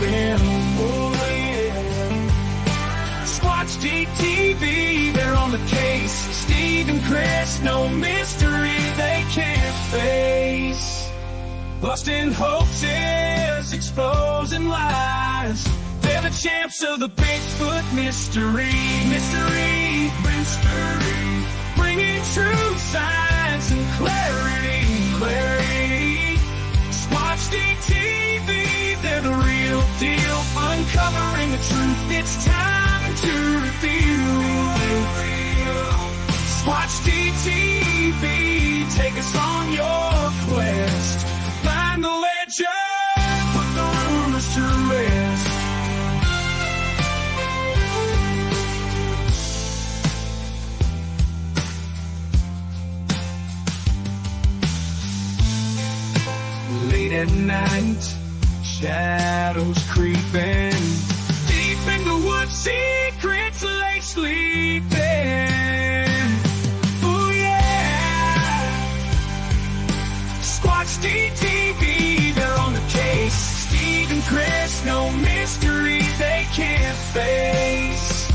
creeping. Oh, yeah. Squatch-D TV, they're on the case. Steve and Chris, no mystery they can't face. Busting hoaxes, exposing lies. They're the champs of the Bigfoot mystery. Mystery. Bringing truth, science, and clarity. Squatch-D TV, they're the real deal. Uncovering the truth, it's time to reveal. Squatch-D TV, take us on your quest. Find the legend, put the rumors to rest. Late at night, shadows creeping. Deep in the woods, secrets lay sleeping. Oh yeah. Squatch-D TV, they're on the case. Steve and Chris, no mystery they can't face.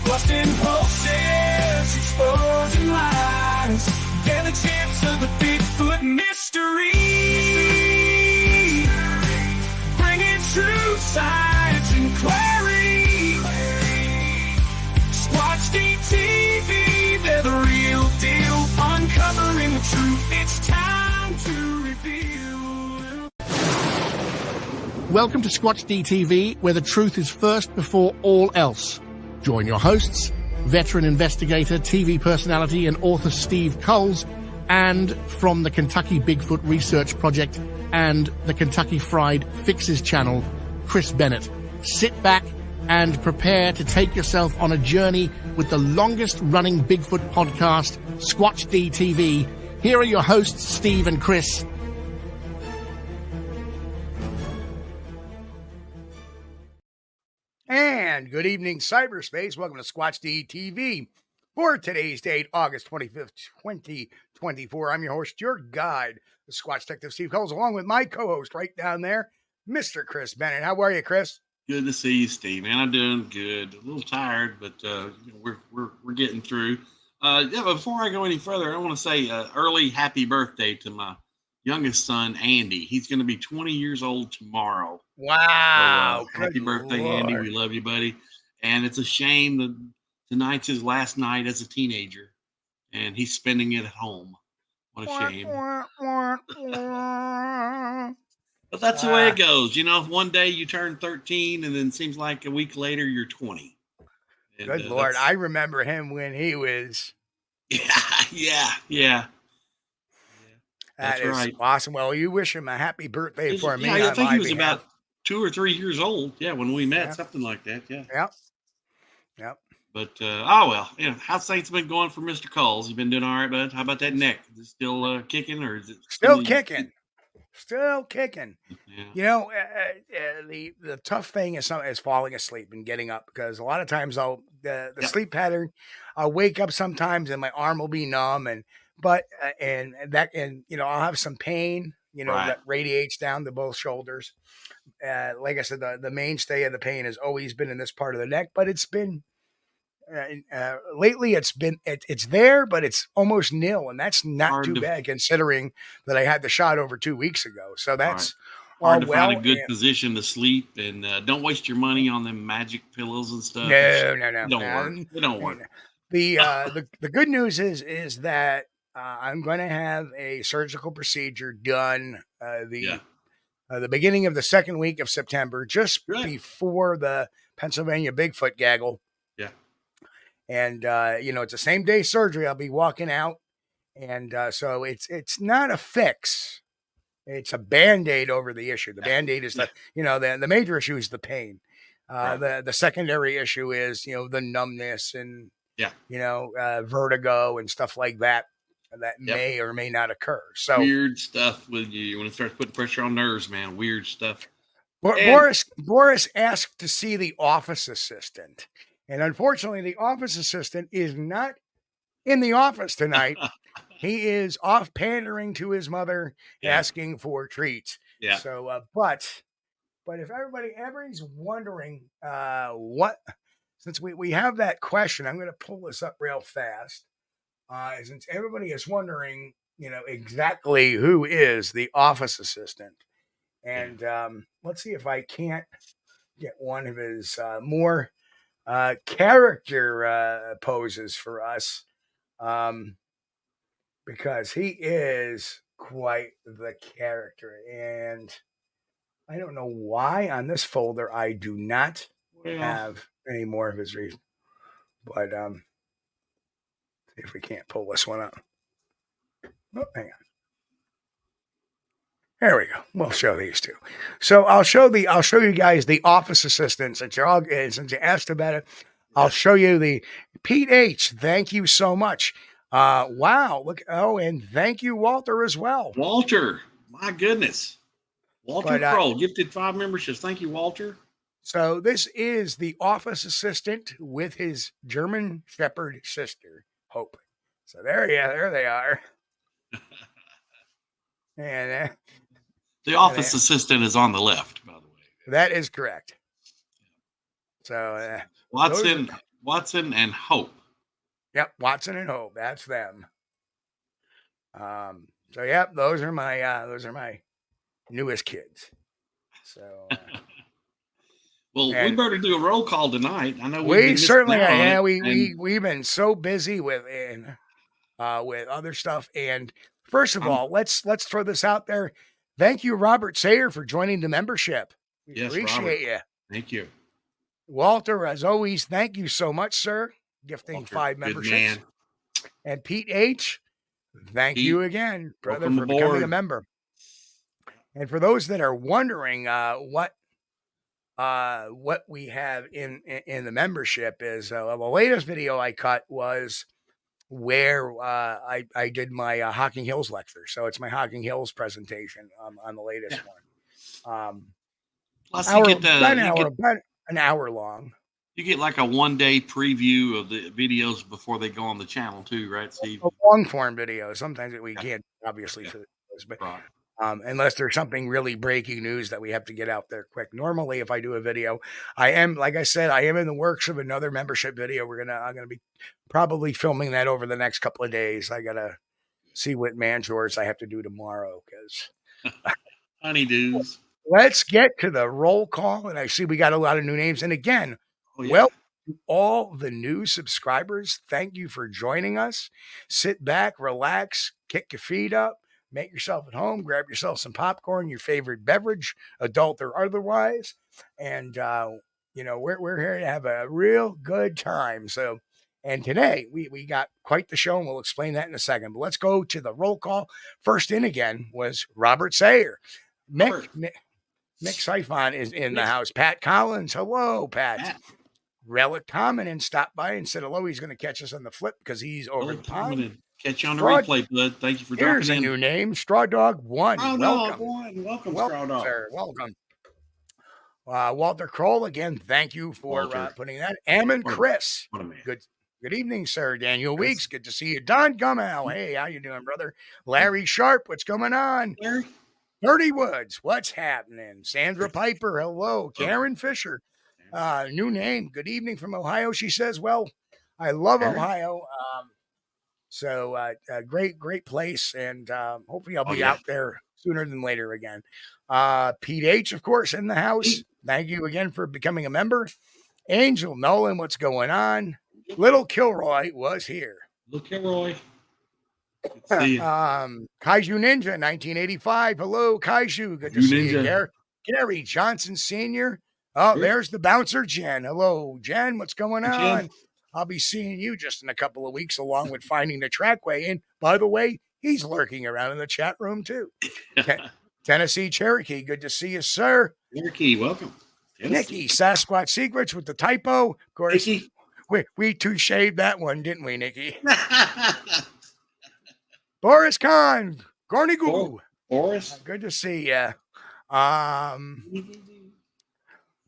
Busting hoaxes, exposing lies. They're the champs of the Bigfoot mystery. Bringing truth, science, and clarity. Squatch-D TV, they're the real deal. Uncovering the truth, it's time to reveal. Welcome to Squatch-D TV, where the truth is first before all else. Join your hosts, veteran investigator, TV personality, and author Steve Coles, and from the Kentucky Bigfoot Research Project and the Kentucky Fried Fixes channel, Chris Bennett. Sit back and prepare to take yourself on a journey with the longest-running Bigfoot podcast, Squatch-D TV. Here are your hosts, Steve and Chris. And good evening, cyberspace. Welcome to Squatch-D TV. For today's date, August 25th, 2024, I'm your host, your guide, the Squatch Detective Steve Coles, along with my co-host right down there, Mr. Chris Bennett. How are you, Chris? Good to see you, Steve. Man, I'm doing good. A little tired, but we're getting through. But before I go any further, I want to say early happy birthday to my youngest son, Andy. He's going to be 20 years old tomorrow. Wow. So, happy birthday, Lord. Andy. We love you, buddy. And it's a shame that tonight's his last night as a teenager, and he's spending it at home. What a shame. But that's the way it goes. You know, one day you turn 13, and then it seems like a week later you're 20. And, good Lord. I remember him when he was... Yeah. That That's is right. awesome. Well, you wish him a happy birthday for me. Yeah, I think he was about 2 or 3 years old. Yeah, when we met, something like that. Yeah. Yep. But oh well, how's things been going for Mr. Coles? You been doing all right, bud? How about that neck? Is it still kicking, or is it still kicking? Still kicking. Yeah. You know, the tough thing is falling asleep and getting up, because a lot of times the sleep pattern, I'll wake up sometimes and my arm will be numb, and I'll have some pain, that radiates down to both shoulders. Like I said, the mainstay of the pain has always been in this part of the neck, but it's been lately it's there, but it's almost nil, and that's not too bad considering that I had the shot over 2 weeks ago. So that's hard to find a good position to sleep, and don't waste your money on them magic pillows and stuff. No. They don't work. The good news is that I'm going to have a surgical procedure done the beginning of the second week of September, just before the Pennsylvania Bigfoot gaggle. Yeah. And, it's a same day surgery. I'll be walking out. And so it's not a fix. It's a Band-Aid over the issue. The Band-Aid is the major issue is the pain. The secondary issue is, the numbness and, vertigo and stuff like that may or may not occur. So weird stuff with you when it starts putting pressure on nerves, man. Weird stuff. Boris asked to see the office assistant, and unfortunately, the office assistant is not in the office tonight. He is off pandering to his mother, asking for treats. Yeah. So, but But if everybody's wondering since we have that question, I'm going to pull this up real fast. Since everybody is wondering, exactly who is the office assistant. And let's see if I can't get one of his more character poses for us, because he is quite the character. And I don't know why on this folder I do not have any more of his reasons. But see if we can't pull this one up. Oh, hang on. There we go. We'll show these two. So I'll show you guys the office assistant since since you asked about it. I'll show you the Pete H. Thank you so much. Wow. Look. Oh, and thank you, Walter, as well. Walter, my goodness. Walter Kroll gifted 5 memberships. Thank you, Walter. So this is the office assistant with his German Shepherd sister, Hope. So there they are. And the office assistant is on the left, by the way. That is correct. So Watson and Hope. Yep, Watson and Hope. That's them. So yep, those are my newest kids. So well, we better do a roll call tonight. I know we certainly are. Yeah, we've been so busy with other stuff. And first of all, let's throw this out there. Thank you, Robert Sayer, for joining the membership. We appreciate you. Thank you. Walter, as always, thank you so much, sir. Gifting Walter, 5 memberships. And Pete H., thank you again, brother, for becoming a member. And for those that are wondering what we have in the membership is the latest video I cut was where I did my Hocking Hills lecture. So it's my Hocking Hills presentation on the latest one. About an hour long. You get like a 1-day preview of the videos before they go on the channel too, right, Steve? A long form video. Sometimes we can't, obviously, for this, but unless there's something really breaking news that we have to get out there quick. Normally, if I do a video, like I said, I am in the works of another membership video. I'm gonna be probably filming that over the next couple of days. I gotta see what man chores I have to do tomorrow because honeydews. Let's get to the roll call, and I see we got a lot of new names. And again, well, to all the new subscribers, thank you for joining us. Sit back, relax, kick your feet up. Make yourself at home, grab yourself some popcorn, your favorite beverage, adult or otherwise. And, we're here to have a real good time. So, and today we got quite the show, and we'll explain that in a second. But let's go to the roll call. First in again was Robert Sayer. Mick Siphon is in the house. Pat Collins. Hello, Pat. Relic Tomanin stopped by and said hello. He's going to catch us on the flip because he's over the pond. Catch you on the replay, bud. Thank you for dropping in. Here's a new name, Straw Dog 1. Welcome, Straw Dog. Sir. Welcome. Walter Kroll, again, thank you for putting that. Ammon Chris. What a man. Good evening, sir. Daniel Weeks, good to see you. Don Gummel, hey, how you doing, brother? Larry Sharp, what's going on? Larry. 30 Woods, what's happening? Sandra Piper, hello. Karen Fisher, new name. Good evening from Ohio. She says, well, I love Ohio. So great place, and hopefully I'll be out there sooner than later again. Pete H., of course, in the house. Thank you again for becoming a member. Angel Nolan, what's going on? Little Kilroy was here. Little Kilroy. Kaiju Ninja, 1985. Hello, Kaiju. Good to see you, Gary Johnson Sr. Oh, there's the bouncer, Jen. Hello, Jen. What's going on? Jen. I'll be seeing you just in a couple of weeks, along with finding the trackway. And by the way, he's lurking around in the chat room too. Tennessee Cherokee, good to see you, sir. Cherokee, welcome. Nikki, Sasquatch Secrets with the typo. Of course, we two shaved that one, didn't we, Nikki? Boris Khan, Gorny Goo. Boris, good to see you. Mrs.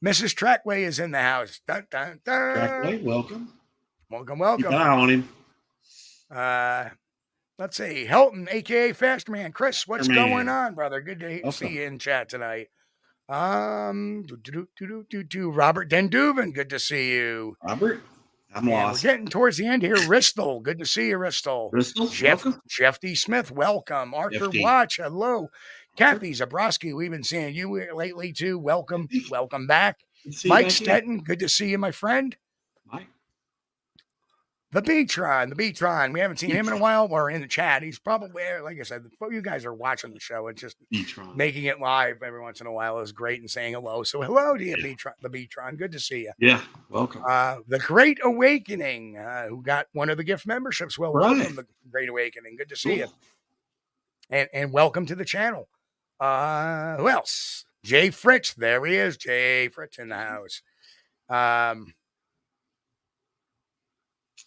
Trackway is in the house. Dun, dun, dun. Trackway, welcome. Welcome. Keep an eye on him. Let's see. Helton, a.k.a. Fast Man. Chris, what's going on, brother? Good to see you in chat tonight. Robert Denduven, good to see you. Robert, I'm And we're lost. getting towards the end here. Ristol, good to see you, Ristol. Bristol, welcome. Jeff D. Smith, welcome. Arthur FD. Watch, hello. Kathy Zabrowski, we've been seeing you lately too. Welcome back. Mike Stetton, good to see you, my friend. Mike. The Beatron. We haven't seen him in a while. We're in the chat. He's probably, like I said, you guys are watching the show and just Beatron. making it live every once in a while is great and saying hello. So hello to you, the Beatron. Good to see you. Yeah, welcome. The Great Awakening, who got one of the gift memberships. Well, welcome, the Great Awakening. Good to see you. And welcome to the channel. Who else? Jay Fritz. There he is. Jay Fritz in the house.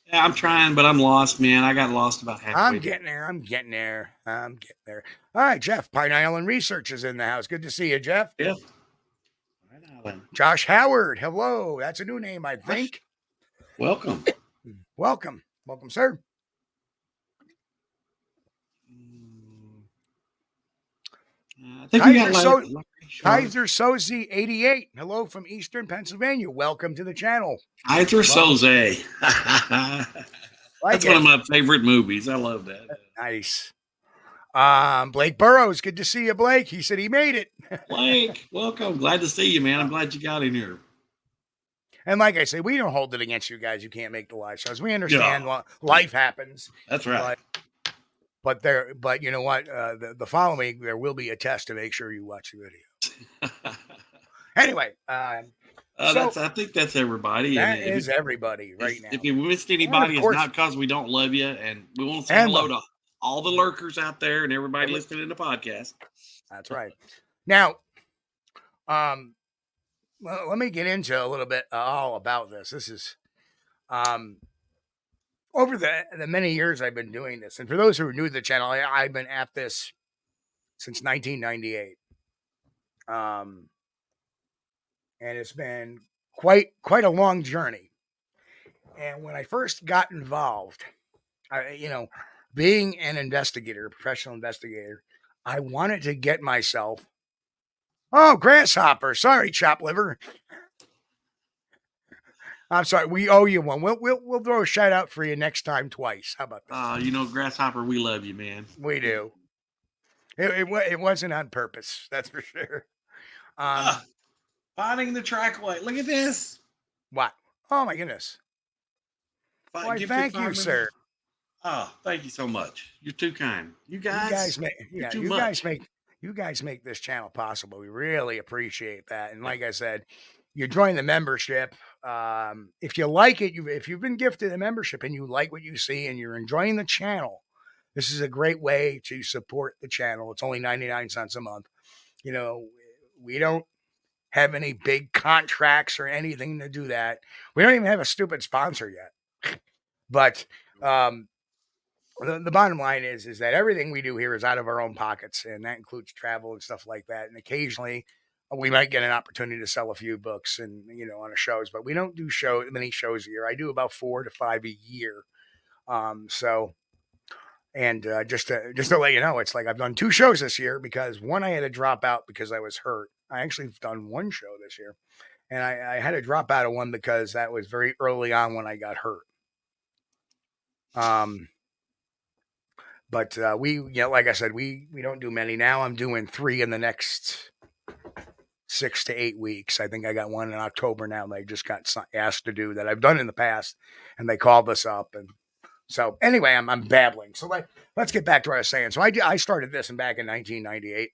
Yeah, I'm trying, but I'm lost, man. I got lost about halfway. I'm getting there. All right, Jeff. Pine Island Research is in the house. Good to see you, Jeff. Yeah. Pine Island. Josh Howard. Hello. That's a new name, I think. Welcome. Welcome, sir. I think Kaiser Soze 88. Hello from Eastern Pennsylvania. Welcome to the channel. Kaiser Soze. That's one of my favorite movies. I love that. Nice. Blake Burrows. Good to see you, Blake. He said he made it. Blake, welcome. Glad to see you, man. I'm glad you got in here. And like I say, we don't hold it against you guys. You can't make the live shows. We understand life happens. That's right. But you know what? The following, there will be a test to make sure you watch the video. Anyway, I think that's everybody. That is everybody right now. If you missed anybody, it's not because we don't love you, and we want to say hello to all the lurkers out there and everybody listening to the podcast. That's right. Now, let me get into a little bit all about this. This is over the many years I've been doing this. And for those who are new to the channel, I've been at this since 1998. And it's been quite a long journey. And when I first got involved, being an investigator, a professional investigator, I wanted to get myself. Oh, grasshopper. Sorry, chop liver. I'm sorry. We owe you one. We'll throw a shout out for you next time twice. How about that? Grasshopper, we love you, man. We do. It wasn't on purpose. That's for sure. Finding the trackway. Look at this. What? Oh my goodness. Why, thank you, sir. Oh, thank you so much. You're too kind. You guys make this channel possible. We really appreciate that. And like I said, you join the membership. If you like it, if you've been gifted a membership and you like what you see and you're enjoying the channel, this is a great way to support the channel. It's only 99 cents a month. We don't have any big contracts or anything to do that. We don't even have a stupid sponsor yet. But the bottom line is that everything we do here is out of our own pockets, and that includes travel and stuff like that. And occasionally we might get an opportunity to sell a few books and, on a shows, but we don't do many shows a year. I do about 4 to 5 a year. Just to let you know, it's like I've done 2 shows this year because one I had to drop out because I was hurt. I actually have done 1 show this year, and I had to drop out of one because that was very early on when I got hurt. But like I said, we don't do many now. I'm doing 3 in the next 6 to 8 weeks. I think I got 1 in October now. They just got asked to do that I've done in the past, and they called us up. And so anyway, I'm babbling. So let's get back to what I was saying. So I started this back in 1998.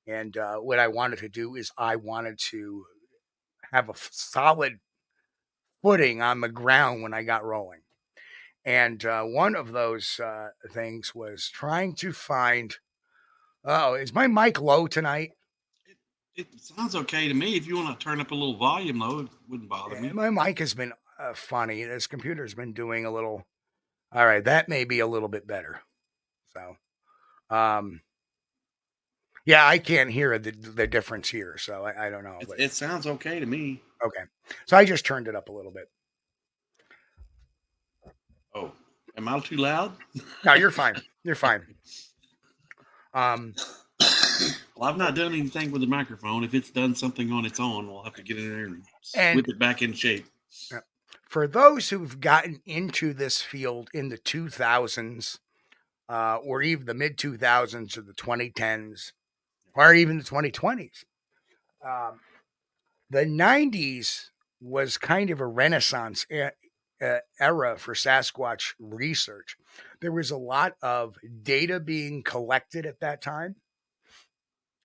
And what I wanted to do is I wanted to have a solid footing on the ground when I got rolling. And one of those things was trying to find. Oh, is my mic low tonight? It sounds okay to me. If you want to turn up a little volume, though, it wouldn't bother me. My mic has been funny. This computer's been doing a little. All right, that may be a little bit better. So, yeah, I can't hear the difference here. So I don't know. It sounds okay to me. Okay, so I just turned it up a little bit. Oh, am I too loud? No, you're fine. You're fine. Well, I've not done anything with the microphone. If it's done something on its own, we'll have to get in there and And whip it back in shape. for those who've gotten into this field in the 2000s, or even the mid 2000s or the 2010s, or even the 2020s, the 90s was kind of a renaissance era for Sasquatch research. There was a lot of data being collected at that time.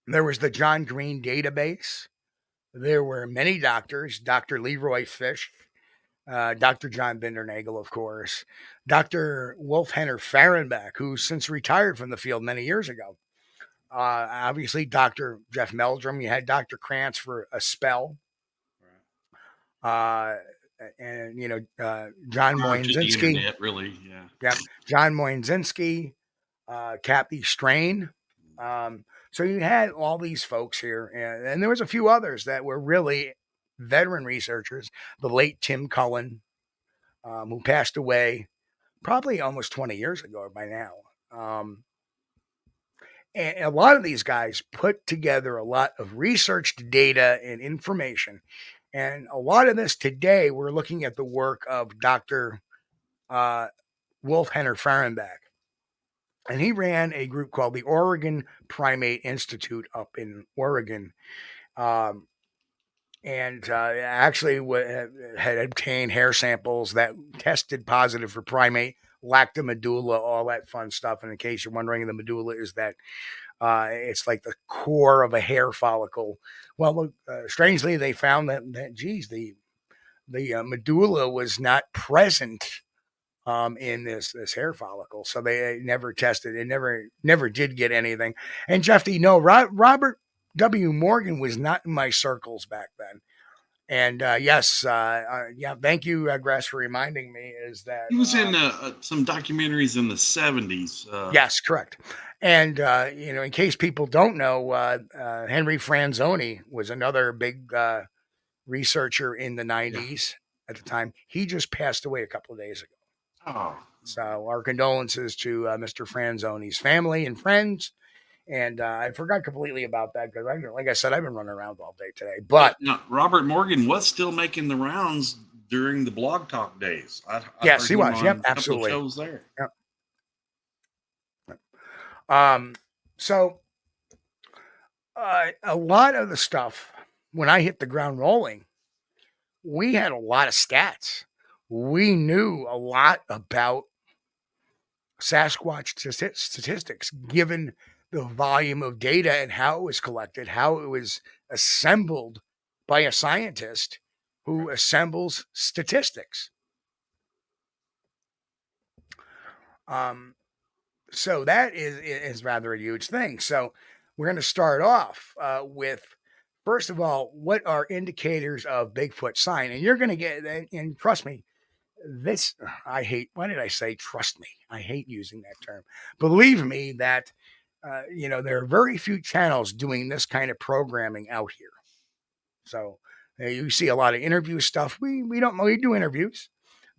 There was the John Green database. There were many doctors, Dr. Leroy Fish, Dr. John Bindernagel, of course, Dr. Wolfhenner Fahrenbach, who's since retired from the field many years ago. Obviously, Dr. Jeff Meldrum. You had Dr. Krantz for a spell. And, John Moynizinski. Really, yeah. Yeah, John Moynizinski, Kathy Strain. So you had all these folks here, and there was a few others that were really veteran researchers. The late Tim Cullen, who passed away probably almost 20 years ago by now. And a lot of these guys put together a lot of researched data and information. And a lot of this today, we're looking at the work of Dr. Wolfhenner Fahrenbach. And he ran a group called the Oregon Primate Institute up in Oregon. And actually had obtained hair samples that tested positive for primate, lacked the medulla, all that fun stuff. And in case you're wondering, the medulla is that it's like the core of a hair follicle. Well, strangely, they found that the medulla was not present in this hair follicle, so they never tested it. Never did get anything. And Jeff, do you know Robert W. Morgan was not in my circles back then? And yes, thank you, Grass, for reminding me. Is that he was in some documentaries in the 70s? Yes, correct. And in case people don't know, Henry Franzoni was another big researcher in the 90s at the time. He just passed away a couple of days ago. Oh, so our condolences to Mr. Franzoni's family and friends. And I forgot completely about that because, like I said, I've been running around all day today. But Robert Morgan was still making the rounds during the Blog Talk days. Yes, he was. Yep, absolutely. Shows there. Yep. So a lot of the stuff when I hit the ground rolling, we had a lot of stats. We knew a lot about Sasquatch statistics, given the volume of data and how it was collected, how it was assembled by a scientist who assembles statistics. So that is rather a huge thing. So we're going to start off with, first of all, what are indicators of Bigfoot sign? And you're going to get, and trust me, why did I say trust me? I hate using that term. Believe me that, there are very few channels doing this kind of programming out here. So you see a lot of interview stuff. We do interviews,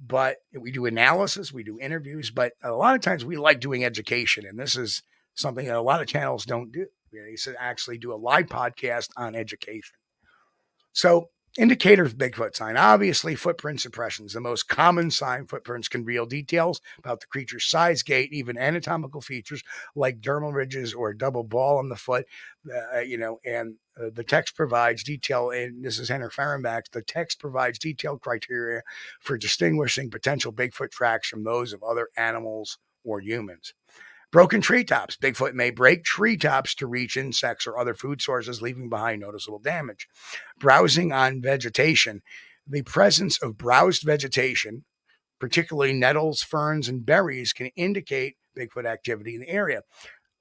but we do analysis, we do interviews, but a lot of times we like doing education. And this is something that a lot of channels don't do. They actually do a live podcast on education. So indicators of Bigfoot sign. Obviously, footprint suppressions. The most common sign, footprints can reveal details about the creature's size, gait, even anatomical features like dermal ridges or a double ball on the foot. And the text provides detail, and this is Henry Fahrenbach. The text provides detailed criteria for distinguishing potential Bigfoot tracks from those of other animals or humans. Broken treetops. Bigfoot may break treetops to reach insects or other food sources, leaving behind noticeable damage. Browsing on vegetation. The presence of browsed vegetation, particularly nettles, ferns, and berries, can indicate Bigfoot activity in the area.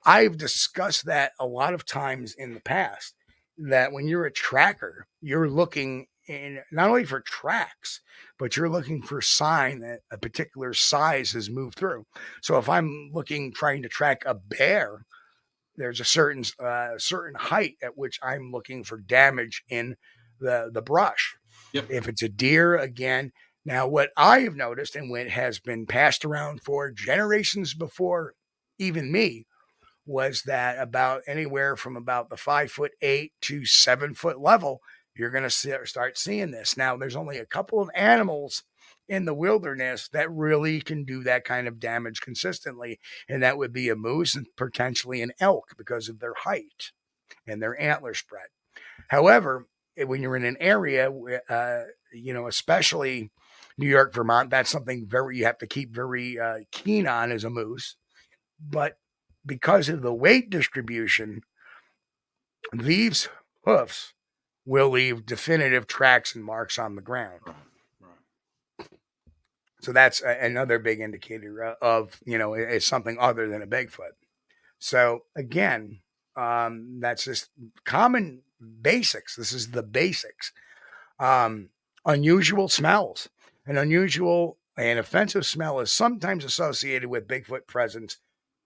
I've discussed that a lot of times in the past, that when you're a tracker, you're looking in not only for tracks, but you're looking for sign that a particular size has moved through. So if I'm trying to track a bear, there's a certain height at which I'm looking for damage in the brush. Yep. If it's a deer, again. Now, what I have noticed, and what has been passed around for generations before even me, was that about anywhere from about the 5'8" to 7-foot level, you're going to start seeing this. Now, there's only a couple of animals in the wilderness that really can do that kind of damage consistently, and that would be a moose and potentially an elk because of their height and their antler spread. However, when you're in an area, especially New York, Vermont, that's something you have to keep very keen on as a moose. But because of the weight distribution, these hoofs will leave definitive tracks and marks on the ground. Right. So that's another big indicator of, it's something other than a Bigfoot. So again, that's just common basics. This is the basics. Unusual smells. An unusual and offensive smell is sometimes associated with Bigfoot presence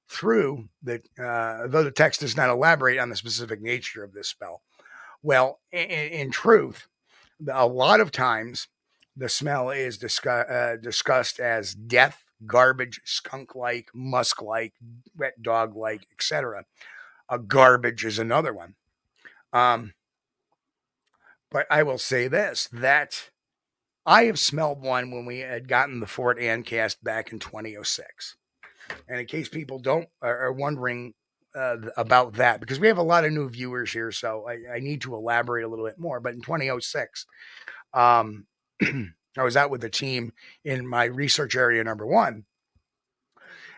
through though the text does not elaborate on the specific nature of this smell. Well, in truth, a lot of times the smell is discussed as death, garbage, skunk-like, musk-like, wet dog-like, etc. Garbage is another one. But I will say this, that I have smelled one when we had gotten the Fort Ancast back in 2006. And in case people are wondering about that, because we have a lot of new viewers here, so I need to elaborate a little bit more. But in 2006, I was out with the team in my research area number 1.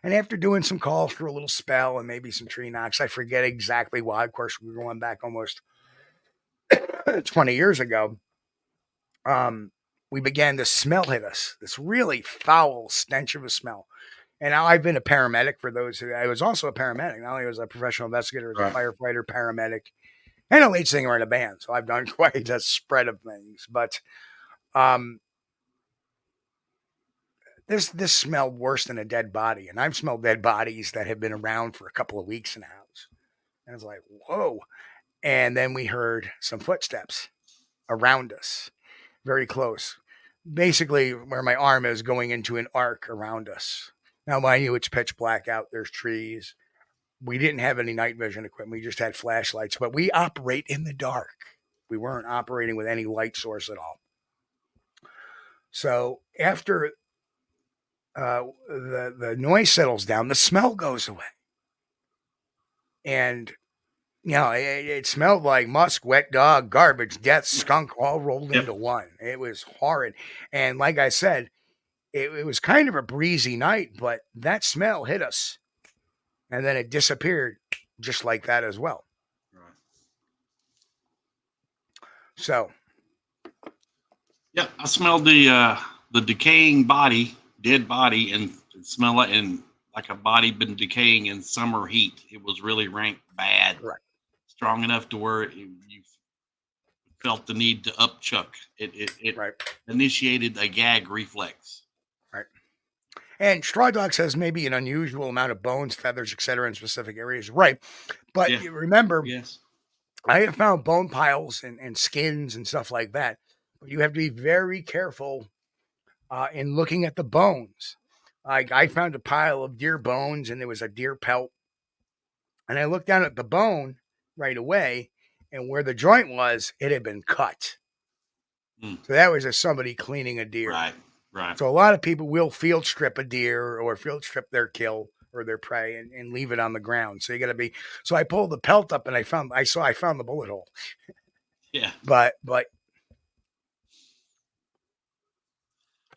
And after doing some calls for a little spell and maybe some tree knocks, I forget exactly why. Of course, we were going back almost 20 years ago. We began to smell hit us, this really foul stench of a smell. And now I've been a paramedic for those who, I was also a paramedic. Not only was I a professional investigator, as a firefighter, paramedic, and a lead singer in a band. So I've done quite a spread of things. But this smelled worse than a dead body. And I've smelled dead bodies that have been around for a couple of weeks in the house. And I was like, whoa. And then we heard some footsteps around us, very close. Basically where my arm is, going into an arc around us. Now, mind you, it's pitch black out. There's trees. We didn't have any night vision equipment. We just had flashlights, but we operate in the dark. We weren't operating with any light source at all. So after the noise settles down, the smell goes away. And, it smelled like musk, wet dog, garbage, death, skunk, all rolled into one. It was horrid. And like I said, it was kind of a breezy night, but that smell hit us. And then it disappeared just like that as well. Right. So. Yeah, I smelled the decaying body, dead body, and smell it, and like a body been decaying in summer heat. It was really rank bad. Right. Strong enough to where you felt the need to upchuck. It right. initiated a gag reflex. Right. And Straw Dog says maybe an unusual amount of bones, feathers, etc. in specific areas. Right. But you remember, I have found bone piles and skins and stuff like that. But you have to be very careful in looking at the bones. Like I found a pile of deer bones and there was a deer pelt. And I looked down at the bone right away, and where the joint was, it had been cut. So that was somebody cleaning a deer. Right. So a lot of people will field strip a deer or field strip their kill or their prey and leave it on the ground. So you got to be. So I pulled the pelt up and I found the bullet hole. Yeah. But.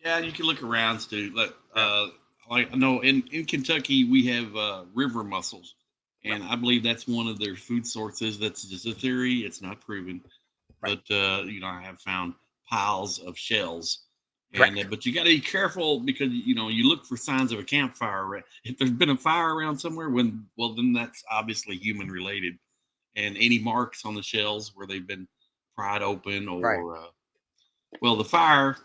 Yeah, you can look around, Stu. Like I know in Kentucky we have river mussels. And I believe that's one of their food sources. That's just a theory. It's not proven. Right. But, I have found piles of shells. And, but you got to be careful because, you look for signs of a campfire. If there's been a fire around somewhere, then that's obviously human related. And any marks on the shells where they've been pried open or, the fire,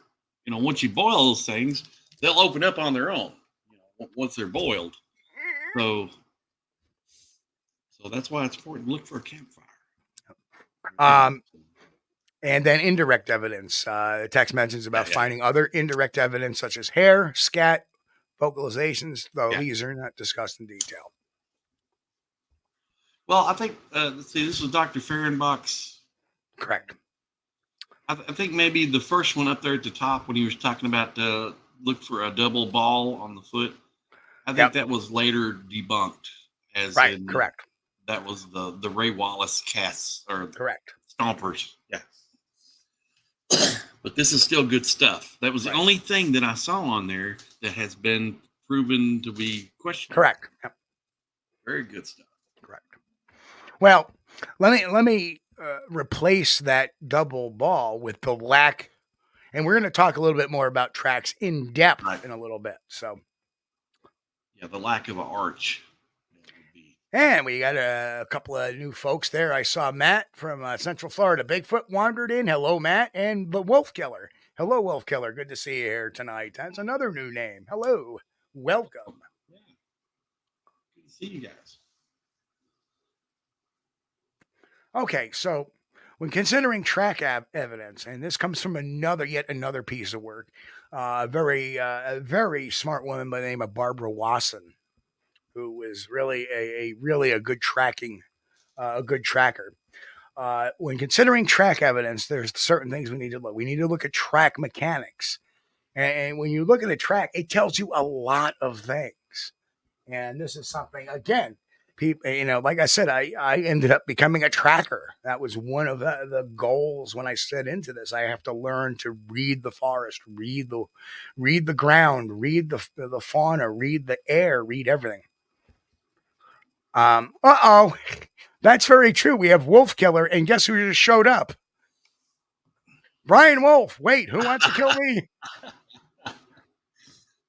once you boil those things, they'll open up on their own, once they're boiled. So that's why it's important to look for a campfire. And then indirect evidence. The text mentions about finding other indirect evidence such as hair, scat, vocalizations, though these are not discussed in detail. Well, I think let's see. This was Dr. Fehrenbach's. Correct. I think maybe the first one up there at the top when he was talking about look for a double ball on the foot. I think that was later debunked as in correct. That was the Ray Wallace casts or Correct. stompers. Yeah. But this is still good stuff. That was the only thing that I saw on there that has been proven to be questionable. Correct. Yep. Very good stuff. Correct. Well, let me replace that double ball with the lack, and we're going to talk a little bit more about tracks in depth in a little bit. So, yeah, the lack of an arch. And we got a couple of new folks there. I saw Matt from Central Florida. Bigfoot wandered in. Hello, Matt. And the Wolf Killer. Hello, Wolf Killer. Good to see you here tonight. That's another new name. Hello. Welcome. Yeah. Good to see you guys. Okay, so when considering track evidence, and this comes from yet another piece of work, a very smart woman by the name of Barbara Wasson, who is really a good tracker. When considering track evidence, there's certain things we need to look. We need to look at track mechanics. And when you look at a track, it tells you a lot of things. And this is something, again, people, like I said, I ended up becoming a tracker. That was one of the goals when I set into this. I have to learn to read the forest, read the ground, read the fauna, read the air, read everything. That's very true. We have Wolf Killer, and guess who just showed up? Brian Wolf. Wait, who wants to kill me?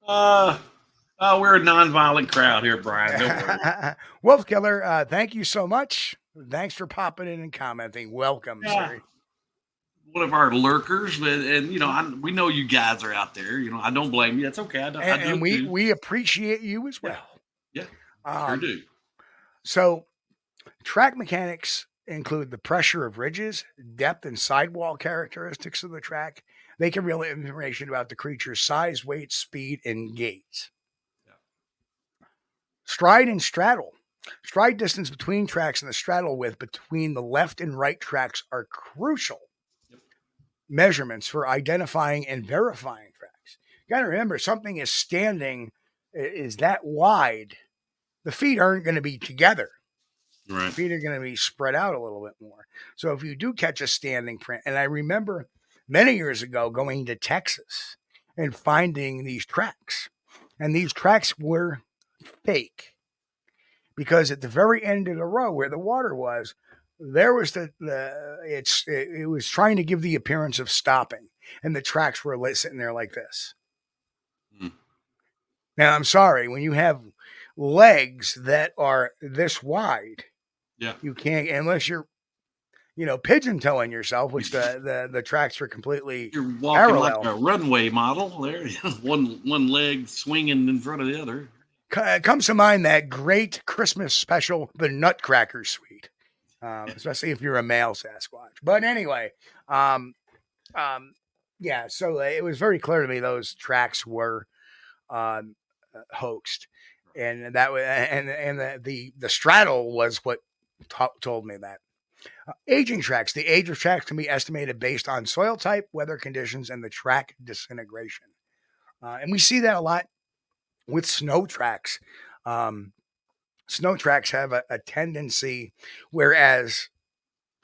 We're a non-violent crowd here, Brian. Don't worry. Wolf Killer, thank you so much. Thanks for popping in and commenting. Welcome, sir. One of our lurkers, and we know you guys are out there. I don't blame you. That's okay. And we appreciate you as well. Yeah, sure do. So, track mechanics include the pressure of ridges, depth and sidewall characteristics of the track. They can reveal information about the creature's size, weight, speed, and gait. Yeah. Stride and straddle. Stride distance between tracks and the straddle width between the left and right tracks are crucial measurements for identifying and verifying tracks. You got to remember, something is standing is that wide. The feet aren't going to be together. Right. The feet are going to be spread out a little bit more. So if you do catch a standing print, and I remember many years ago going to Texas and finding these tracks, and these tracks were fake because at the very end of the row where the water was, there was it was trying to give the appearance of stopping, and the tracks were sitting there like this. Now, I'm sorry, when you have legs that are this wide, you can't, unless you're, pigeon toeing yourself, which the tracks are completely you're walking parallel. Like a runway model there, one leg swinging in front of the other. Comes to mind that great Christmas special, The Nutcracker Suite, especially if you're a male Sasquatch. But anyway, yeah. So it was very clear to me those tracks were hoaxed, and that was and the straddle was what told me that. Aging tracks. The age of tracks can be estimated based on soil type, weather conditions, and the track disintegration. And we see that a lot with snow tracks. Snow tracks have a tendency, whereas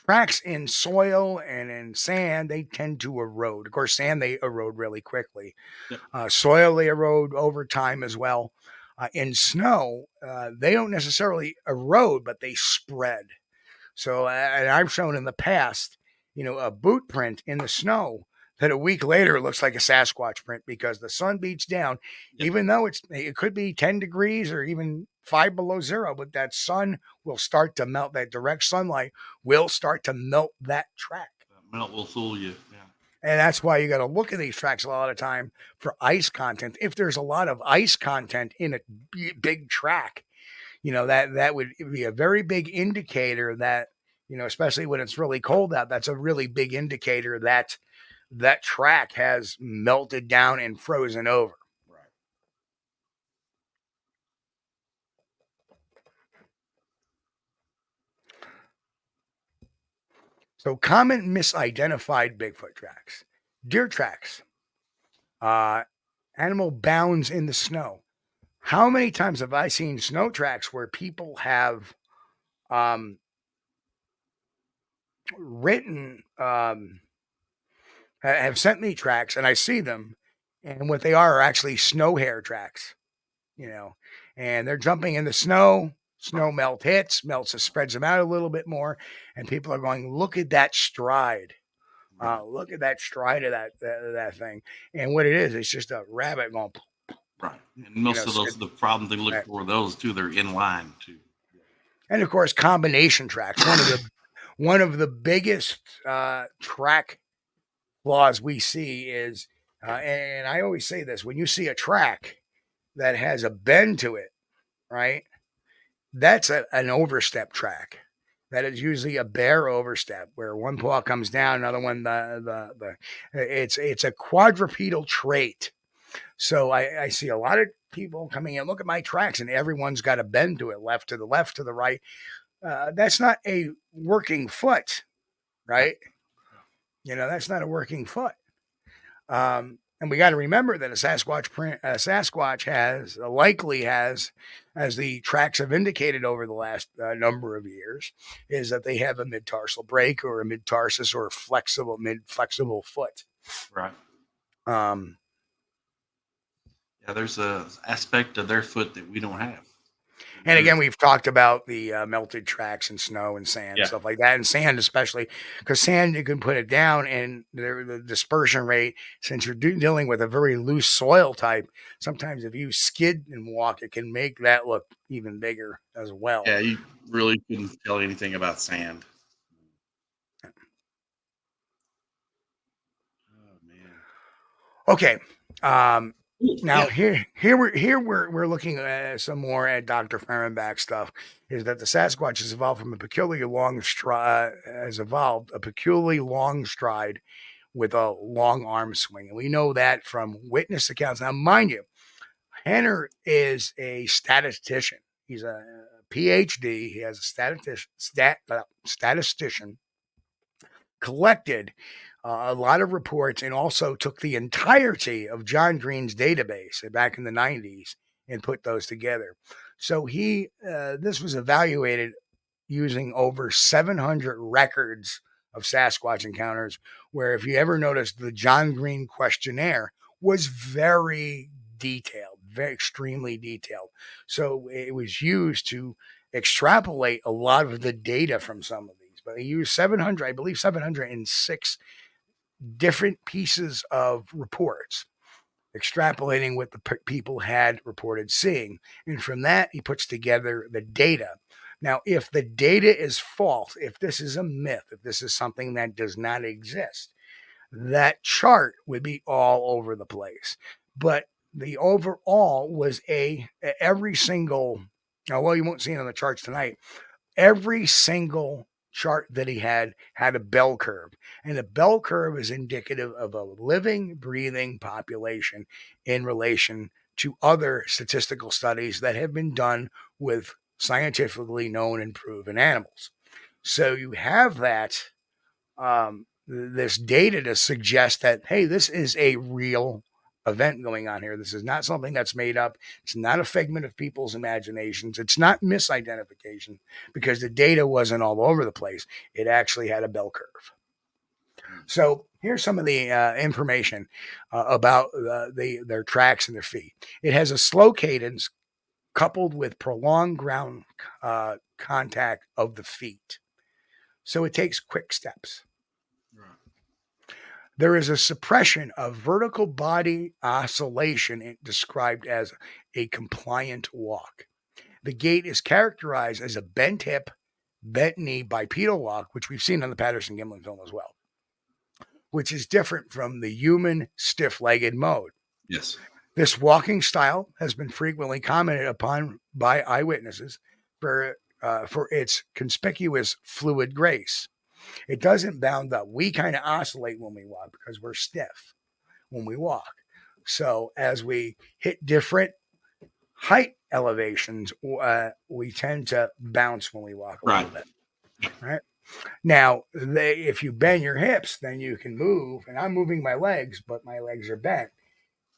tracks in soil and in sand, they tend to erode. Of course, sand, they erode really quickly. Yep. Soil, they erode over time as well. In snow, they don't necessarily erode, but they spread. So, and I've shown in the past, a boot print in the snow that a week later looks like a Sasquatch print because the sun beats down, even though it could be 10 degrees or even 5 below zero, but that sun will start to melt. That direct sunlight will start to melt that track. That melt will fool you. Yeah. And that's why you got to look at these tracks a lot of time for ice content. If there's a lot of ice content in a big track, that would be a very big indicator that, especially when it's really cold out, that's a really big indicator that that track has melted down and frozen over. Right. So common misidentified Bigfoot tracks, deer tracks, animal bounds in the snow. How many times have I seen snow tracks where people have written, have sent me tracks, and I see them, and what they are actually snow hare tracks, and they're jumping in the snow. Snow melts, it spreads them out a little bit more, and people are going, look at that stride. Look at that stride of that thing. And what it is, it's just a rabbit going. Right. And most of those, the problem they look for those too, they're in line too. And of course, combination tracks. One of the biggest track flaws we see is, and I always say this, when you see a track that has a bend to it, right? That's an overstep track. That is usually a bear overstep where one paw comes down, another one it's a quadrupedal trait. So I see a lot of people coming in, look at my tracks, and everyone's got a bend to it, left to the left, to the right. That's not a working foot, right? That's not a working foot. And we got to remember that a Sasquatch likely has, as the tracks have indicated over the last number of years, is that they have a mid-tarsal break or a mid-tarsus or a mid-flexible foot. Right. Yeah, there's a aspect of their foot that we don't have. And again, we've talked about the melted tracks and snow and sand and stuff like that, and sand especially, because sand, you can put it down, and the dispersion rate, since you're dealing with a very loose soil type, sometimes if you skid and walk, it can make that look even bigger as well. Yeah, you really couldn't tell anything about sand. Oh, man. Okay. Now here we're looking at some more at Dr. Fehrenbach stuff. Is that the Sasquatch has evolved from a peculiarly long stride with a long arm swing, and we know that from witness accounts. Now, mind you, Henner is a statistician. He's a PhD. He has a statistician. Collected a lot of reports and also took the entirety of John Green's database back in the 90s and put those together. So this was evaluated using over 700 records of Sasquatch encounters, where if you ever noticed, the John Green questionnaire was very detailed, very extremely detailed. So it was used to extrapolate a lot of the data from some of these. But he used 706 different pieces of reports, extrapolating what the people had reported seeing. And from that, he puts together the data. Now, if the data is false, if this is a myth, if this is something that does not exist, that chart would be all over the place. But the overall was every single, well, you won't see it on the charts tonight, every single chart that he had a bell curve, and the bell curve is indicative of a living, breathing population in relation to other statistical studies that have been done with scientifically known and proven animals. So you have that this data to suggest that, hey, this is a real event going on here. This is not something that's made up. It's not a figment of people's imaginations. It's not misidentification, because the data wasn't all over the place. It actually had a bell curve. So here's some of the information about their tracks and their feet. It has a slow cadence coupled with prolonged ground contact of the feet. So it takes quick steps. There is a suppression of vertical body oscillation described as a compliant walk. The gait is characterized as a bent hip, bent knee bipedal walk, which we've seen on the Patterson-Gimlin film as well, which is different from the human stiff-legged mode. Yes. This walking style has been frequently commented upon by eyewitnesses for its conspicuous fluid grace. It doesn't bound up. We kind of oscillate when we walk because we're stiff when we walk. So as we hit different height elevations, we tend to bounce when we walk a little bit. Right. Now, if you bend your hips, then you can move. And I'm moving my legs, but my legs are bent.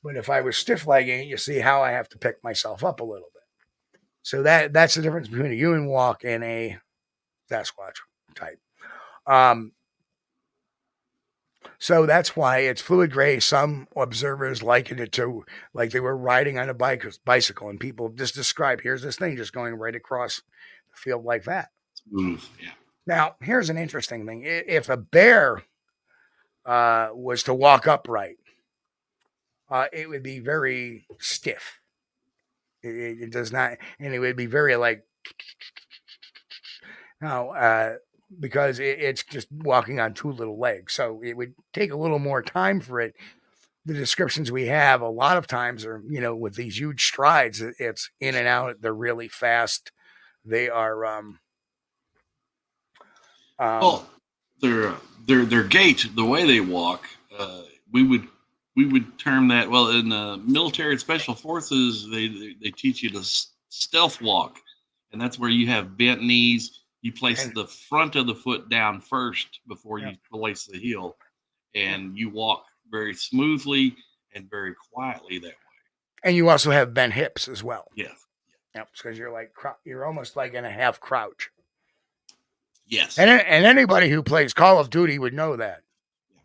But if I was stiff legging it, you see how I have to pick myself up a little bit. So that's the difference between a human walk and a Sasquatch type. So that's why it's fluid gray. Some observers liken it to like they were riding on a bicycle, and people just describe, here's this thing just going right across the field like that. Smooth, yeah. Now, here's an interesting thing. If a bear was to walk upright, it would be very stiff. It does not, and it would be very like, now, because it's just walking on two little legs. So it would take a little more time for it. The descriptions we have a lot of times are, with these huge strides, it's in and out. They're really fast. They are, Well, their gait, the way they walk, we would term that. Well, in the military and special forces, they teach you to stealth walk, and that's where you have bent knees. You place the front of the foot down first before you place the heel, and you walk very smoothly and very quietly that way. And you also have bent hips as well. Yeah. Yep, because you're almost like in a half crouch. Yes. And anybody who plays Call of Duty would know that.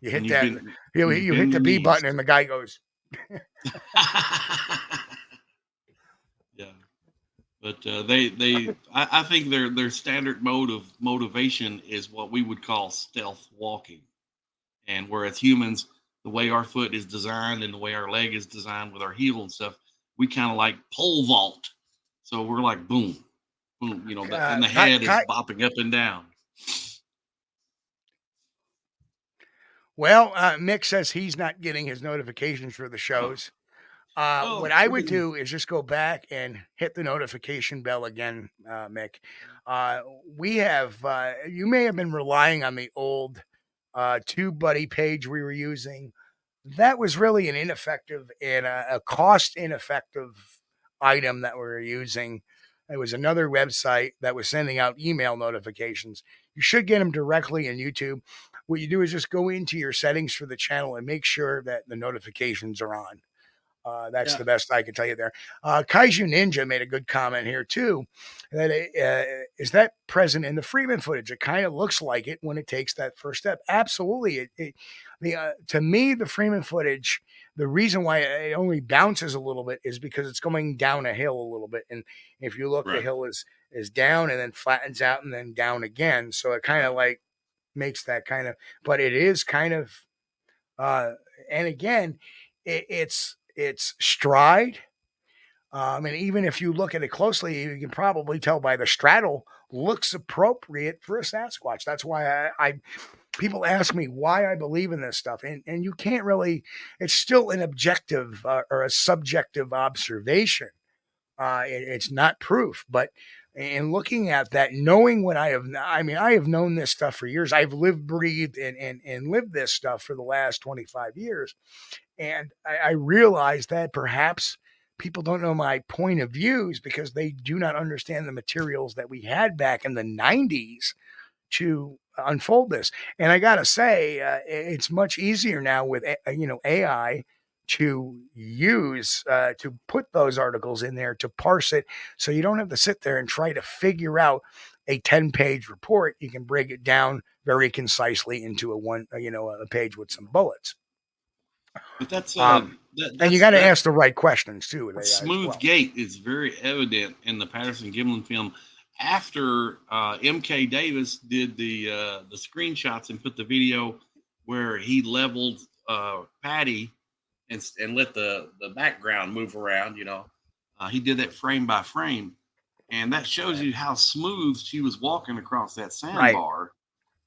You hit that. You hit the B button, and the guy goes. Yeah, but I think their standard mode of motivation is what we would call stealth walking, and whereas humans, the way our foot is designed and the way our leg is designed with our heel and stuff, we kind of like pole vault. So we're like boom, boom, and the head is bopping up and down. Well, Mick says he's not getting his notifications for the shows. What I would do is just go back and hit the notification bell again, Mick. We have, you may have been relying on the old TubeBuddy page we were using. That was really an ineffective and a cost ineffective item that we were using. It was another website that was sending out email notifications. You should get them directly in YouTube. What you do is just go into your settings for the channel and make sure that the notifications are on. That's the best I can tell you there. Kaiju Ninja made a good comment here too. That is that present in the Freeman footage? It kind of looks like it when it takes that first step. Absolutely. To me, the Freeman footage, the reason why it only bounces a little bit is because it's going down a hill a little bit. And if you look, the hill is down and then flattens out and then down again. So it kind of like makes that kind of, but it is kind of, and again, it's stride. And even if you look at it closely, you can probably tell by the straddle looks appropriate for a Sasquatch. That's why people ask me why I believe in this stuff. And you can't really, it's still an objective or a subjective observation. It's not proof, but in looking at that, knowing what I have known this stuff for years. I've lived, breathed, and lived this stuff for the last 25 years. And I realized that perhaps people don't know my point of views because they do not understand the materials that we had back in the 90s to unfold this. And I got to say, it's much easier now with, AI to use, to put those articles in there, to parse it. So you don't have to sit there and try to figure out a 10-page report. You can break it down very concisely into a page with some bullets. But that's and you got to ask the right questions too. Smooth gait is very evident in the Patterson-Gimlin film. After M.K. Davis did the screenshots and put the video where he leveled Patty and let the background move around, he did that frame by frame, and that shows you how smooth she was walking across that sandbar.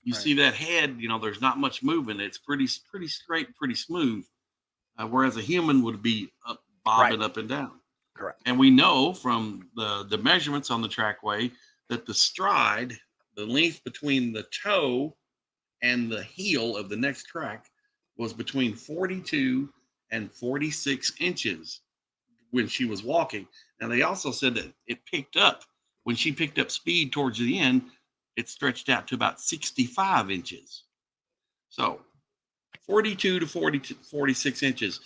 You see that head, there's not much movement. It's pretty straight, pretty smooth. Whereas a human would be bobbing up and down. Correct. And we know from the measurements on the trackway that the stride, the length between the toe and the heel of the next track was between 42 and 46 inches when she was walking. And they also said that it picked up when she picked up speed towards the end. it stretched out to about 65 inches. So 42 to 46 inches.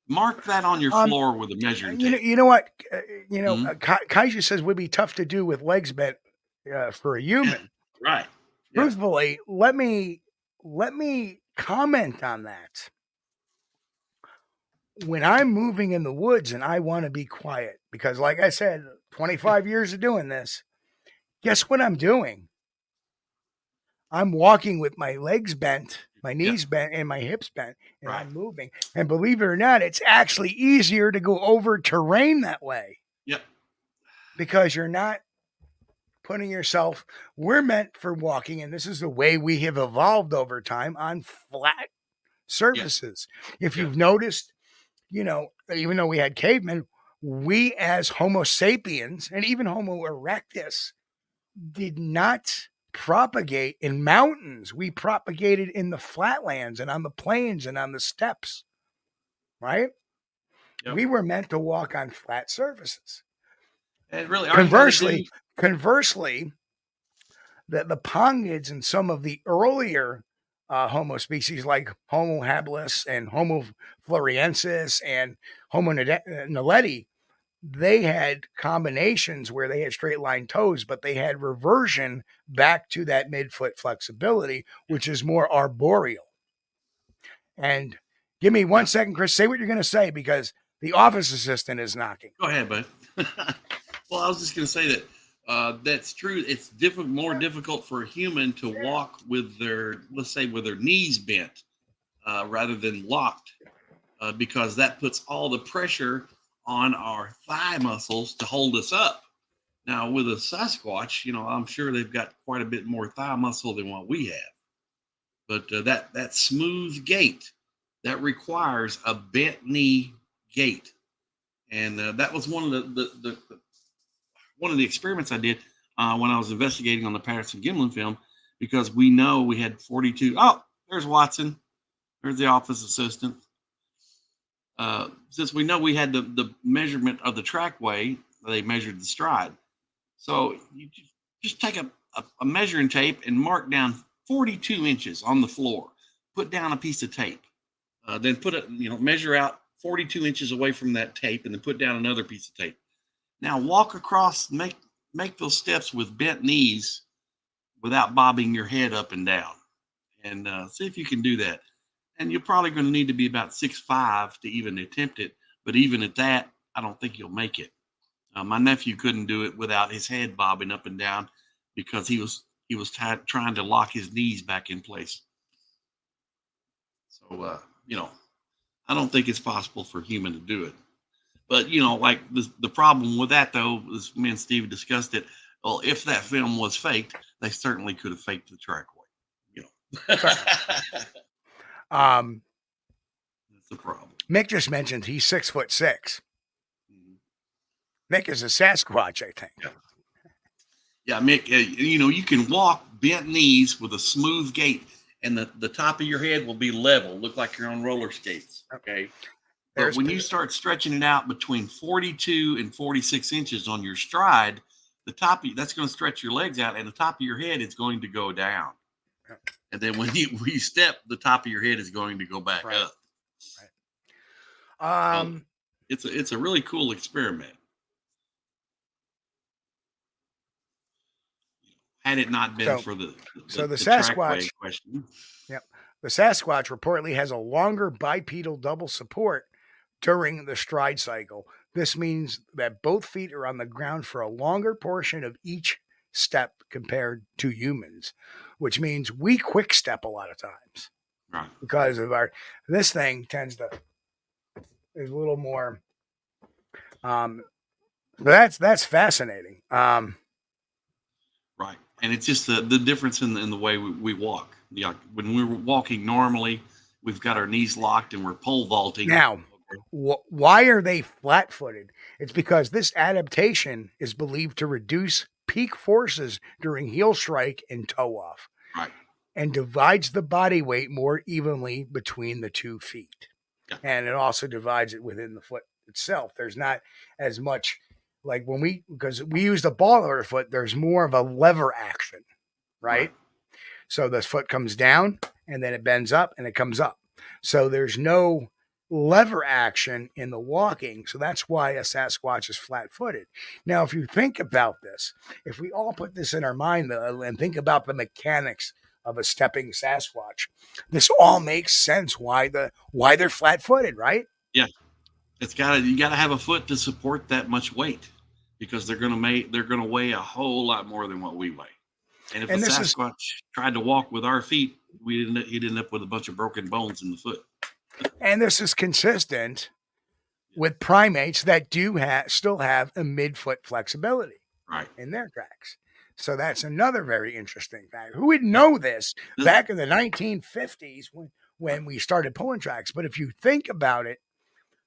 Mark that on your floor with a measuring tape. You know what? Mhm. Kaiju says would be tough to do with legs bent for a human. Right. Yeah. Truthfully, let me comment on that. When I'm moving in the woods and I want to be quiet, because like I said, 25 years of doing this, guess what I'm doing? I'm walking with my legs bent, my knees bent, and my hips bent, and Right. I'm moving. And believe it or not, it's actually easier to go over terrain that way Yep. because you're not putting yourself, we're meant for walking, and this is the way we have evolved over time on flat surfaces. If you've noticed, even though we had cavemen, we as Homo sapiens and even Homo erectus did not propagate in mountains. We propagated in the flatlands and on the plains and on the steppes, right? Yep. We were meant to walk on flat surfaces. And really, Conversely, the Pongids and some of the earlier Homo species like Homo habilis and Homo floresiensis and Homo naledi, they had combinations where they had straight line toes, but they had reversion back to that midfoot flexibility, which is more arboreal. And give me 1 second, Chris. Say what you're going to say because the office assistant is knocking. Go ahead, bud. Well, I was just going to say that that's true. It's more difficult for a human to walk with their, let's say, with their knees bent rather than locked because that puts all the pressure on our thigh muscles to hold us up. Now, with a Sasquatch, I'm sure they've got quite a bit more thigh muscle than what we have. But that smooth gait, that requires a bent knee gait. And that was one of the experiments I did when I was investigating on the Patterson-Gimlin film, because we know we had 42. Oh, there's Watson. There's the office assistant. Since we know we had the measurement of the trackway, they measured the stride. So you just take a measuring tape and mark down 42 inches on the floor. Put down a piece of tape. Then put it, measure out 42 inches away from that tape, and then put down another piece of tape. Now walk across, make those steps with bent knees without bobbing your head up and down, and see if you can do that. And you're probably going to need to be about 6'5" to even attempt it. But even at that, I don't think you'll make it. My nephew couldn't do it without his head bobbing up and down because he was trying to lock his knees back in place. So I don't think it's possible for a human to do it. But like the problem with that though is me and Steve discussed it. Well, if that film was faked, they certainly could have faked the trackway. That's the problem. Mick just mentioned he's 6'6". Mhm. Mick is a Sasquatch, I think. Yeah, Mick. You can walk bent knees with a smooth gait, and the top of your head will be level, look like you're on roller skates. Okay. But when you start stretching it out between 42 and 46 inches on your stride, that's going to stretch your legs out, and the top of your head is going to go down. And then when you step, the top of your head is going to go back up. Right. So it's a really cool experiment. Had it not been for the Sasquatch question. Yep. The Sasquatch reportedly has a longer bipedal double support during the stride cycle. This means that both feet are on the ground for a longer portion of each step compared to humans, which means we quick step a lot of times. Right. Because of this thing is a little more that's fascinating. Right. And it's just the difference in the way we walk. When we're walking normally, we've got our knees locked and we're pole vaulting. Now, why are they flat-footed? It's because this adaptation is believed to reduce peak forces during heel strike and toe off. Right. And divides the body weight more evenly between the 2 feet. Yeah. And it also divides it within the foot itself. There's not as much like because we use the ball of our foot, there's more of a lever action. right? So the foot comes down and then it bends up and it comes up. So there's no lever action in the walking. So that's why a Sasquatch is flat footed. Now, if you think about this, if we all put this in our mind and think about the mechanics of a stepping Sasquatch, this all makes sense why they're flat footed, right? Yeah. You gotta have a foot to support that much weight, because they're gonna weigh a whole lot more than what we weigh. And if a Sasquatch tried to walk with our feet, he'd end up with a bunch of broken bones in the foot. And this is consistent with primates that do still have a midfoot flexibility, right, in their tracks. So that's another very interesting fact. Who would know this back in the 1950s when we started pulling tracks? But if you think about it,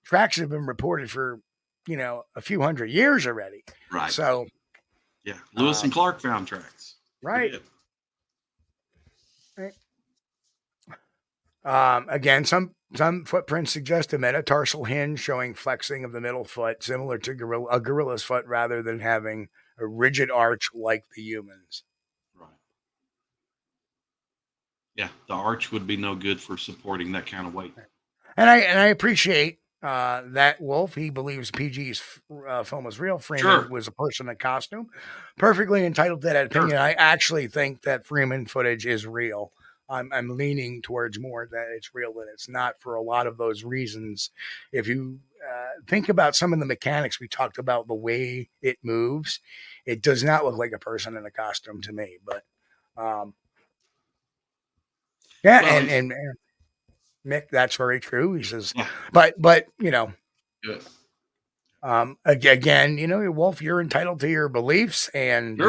tracks have been reported for, a few hundred years already. Right. So, yeah, Lewis and Clark found tracks. Right. Again, some footprints suggest a metatarsal hinge showing flexing of the middle foot, similar to a gorilla's foot, rather than having a rigid arch like the humans. Right. Yeah, the arch would be no good for supporting that kind of weight. And I appreciate that Wolf. He believes PG's film was real. Freeman was a person in costume. Perfectly entitled to that opinion. I actually think that Freeman footage is real. I'm leaning towards more that it's real than it's not, for a lot of those reasons. If you think about some of the mechanics we talked about, the way it moves, it does not look like a person in a costume to me. But yeah, well, and Mick, that's very true. He says, but Good. Again, Wolf, you're entitled to your beliefs, and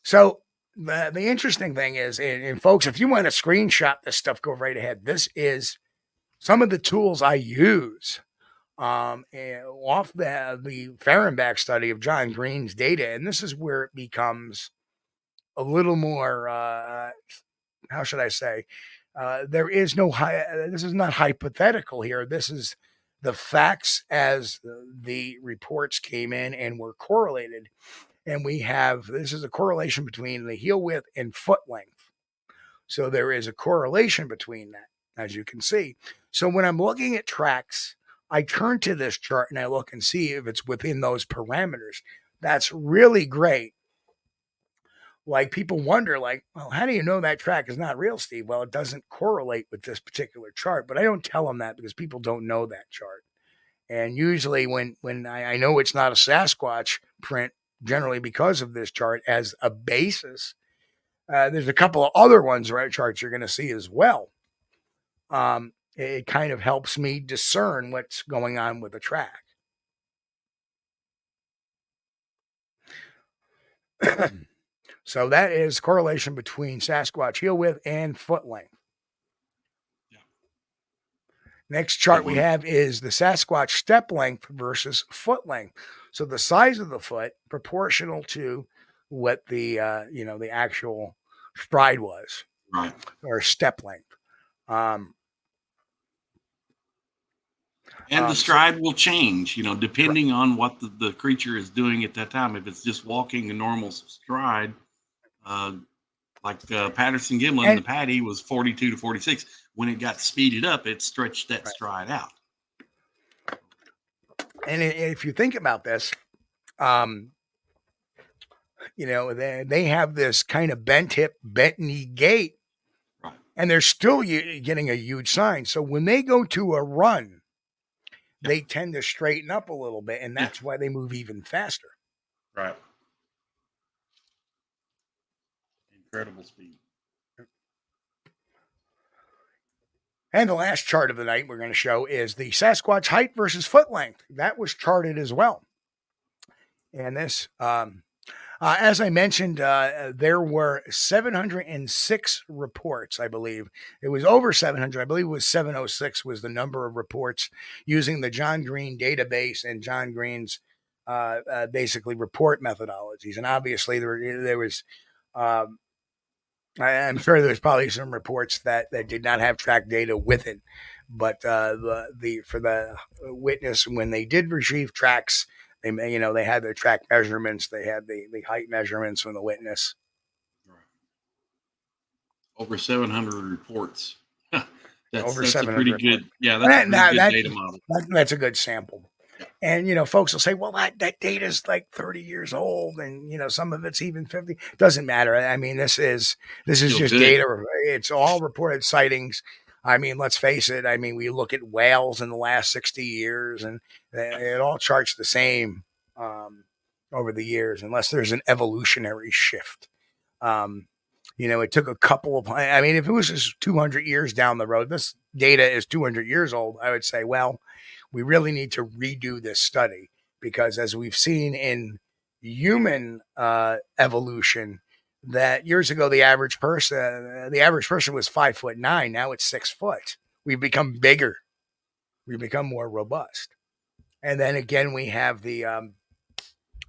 so. The interesting thing is, and folks, if you want to screenshot this stuff, go right ahead. This is some of the tools I use off the Fehrenbach study of John Green's data. And this is where it becomes a little more, how should I say? There is no this is not hypothetical here. This is the facts as the reports came in and were correlated. And this is a correlation between the heel width and foot length. So there is a correlation between that, as you can see. So when I'm looking at tracks, I turn to this chart and I look and see if it's within those parameters. That's really great. Like, people wonder, like, well, how do you know that track is not real, Steve? Well, it doesn't correlate with this particular chart, but I don't tell them that because people don't know that chart. And usually when I know it's not a Sasquatch print, generally because of this chart as a basis, there's a couple of other charts you're going to see as well. It kind of helps me discern what's going on with the track. So that is correlation between Sasquatch heel width and foot length. Next chart we have is the Sasquatch step length versus foot length. So the size of the foot proportional to what the the actual stride was, right, or step length. And the stride will change, depending on what the creature is doing at that time. If it's just walking a normal stride, like Patterson Gimlin, the Patty was 42 to 46. When it got speeded up, it stretched that stride out. And if you think about this, they have this kind of bent hip, bent knee gait, right, and they're still getting a huge sign. So when they go to a run, they tend to straighten up a little bit, and that's why they move even faster. Right. Incredible speed. And the last chart of the night we're going to show is the Sasquatch height versus foot length. That was charted as well. And this, as I mentioned, there were 706 reports, I believe. It was over 700. I believe it was 706 was the number of reports using the John Green database and John Green's basically report methodologies. And obviously there was... I'm sure there's probably some reports that did not have track data with it, but for the witness, when they did retrieve tracks, They had the track measurements. They had the height measurements from the witness. Right. Over 700 reports. Over that's a 700 pretty good. reports. Yeah, that's a pretty good That, data model. that's a good sample. Yeah. And folks will say, well, that data is like 30 years old, and some of it's even 50. Doesn't matter. I mean, this is Still just good. data. It's all reported sightings. I mean, let's face it. I mean, we look at whales in the last 60 years, and it all charts the same over the years, unless there's an evolutionary shift. It took a couple of. I mean, if it was just 200 years down the road, this data is 200 years old. I would say, well, we really need to redo this study because, as we've seen in human evolution, that years ago the average person was 5'9". Now it's 6 foot. We've become bigger. We've become more robust. And then again, we have the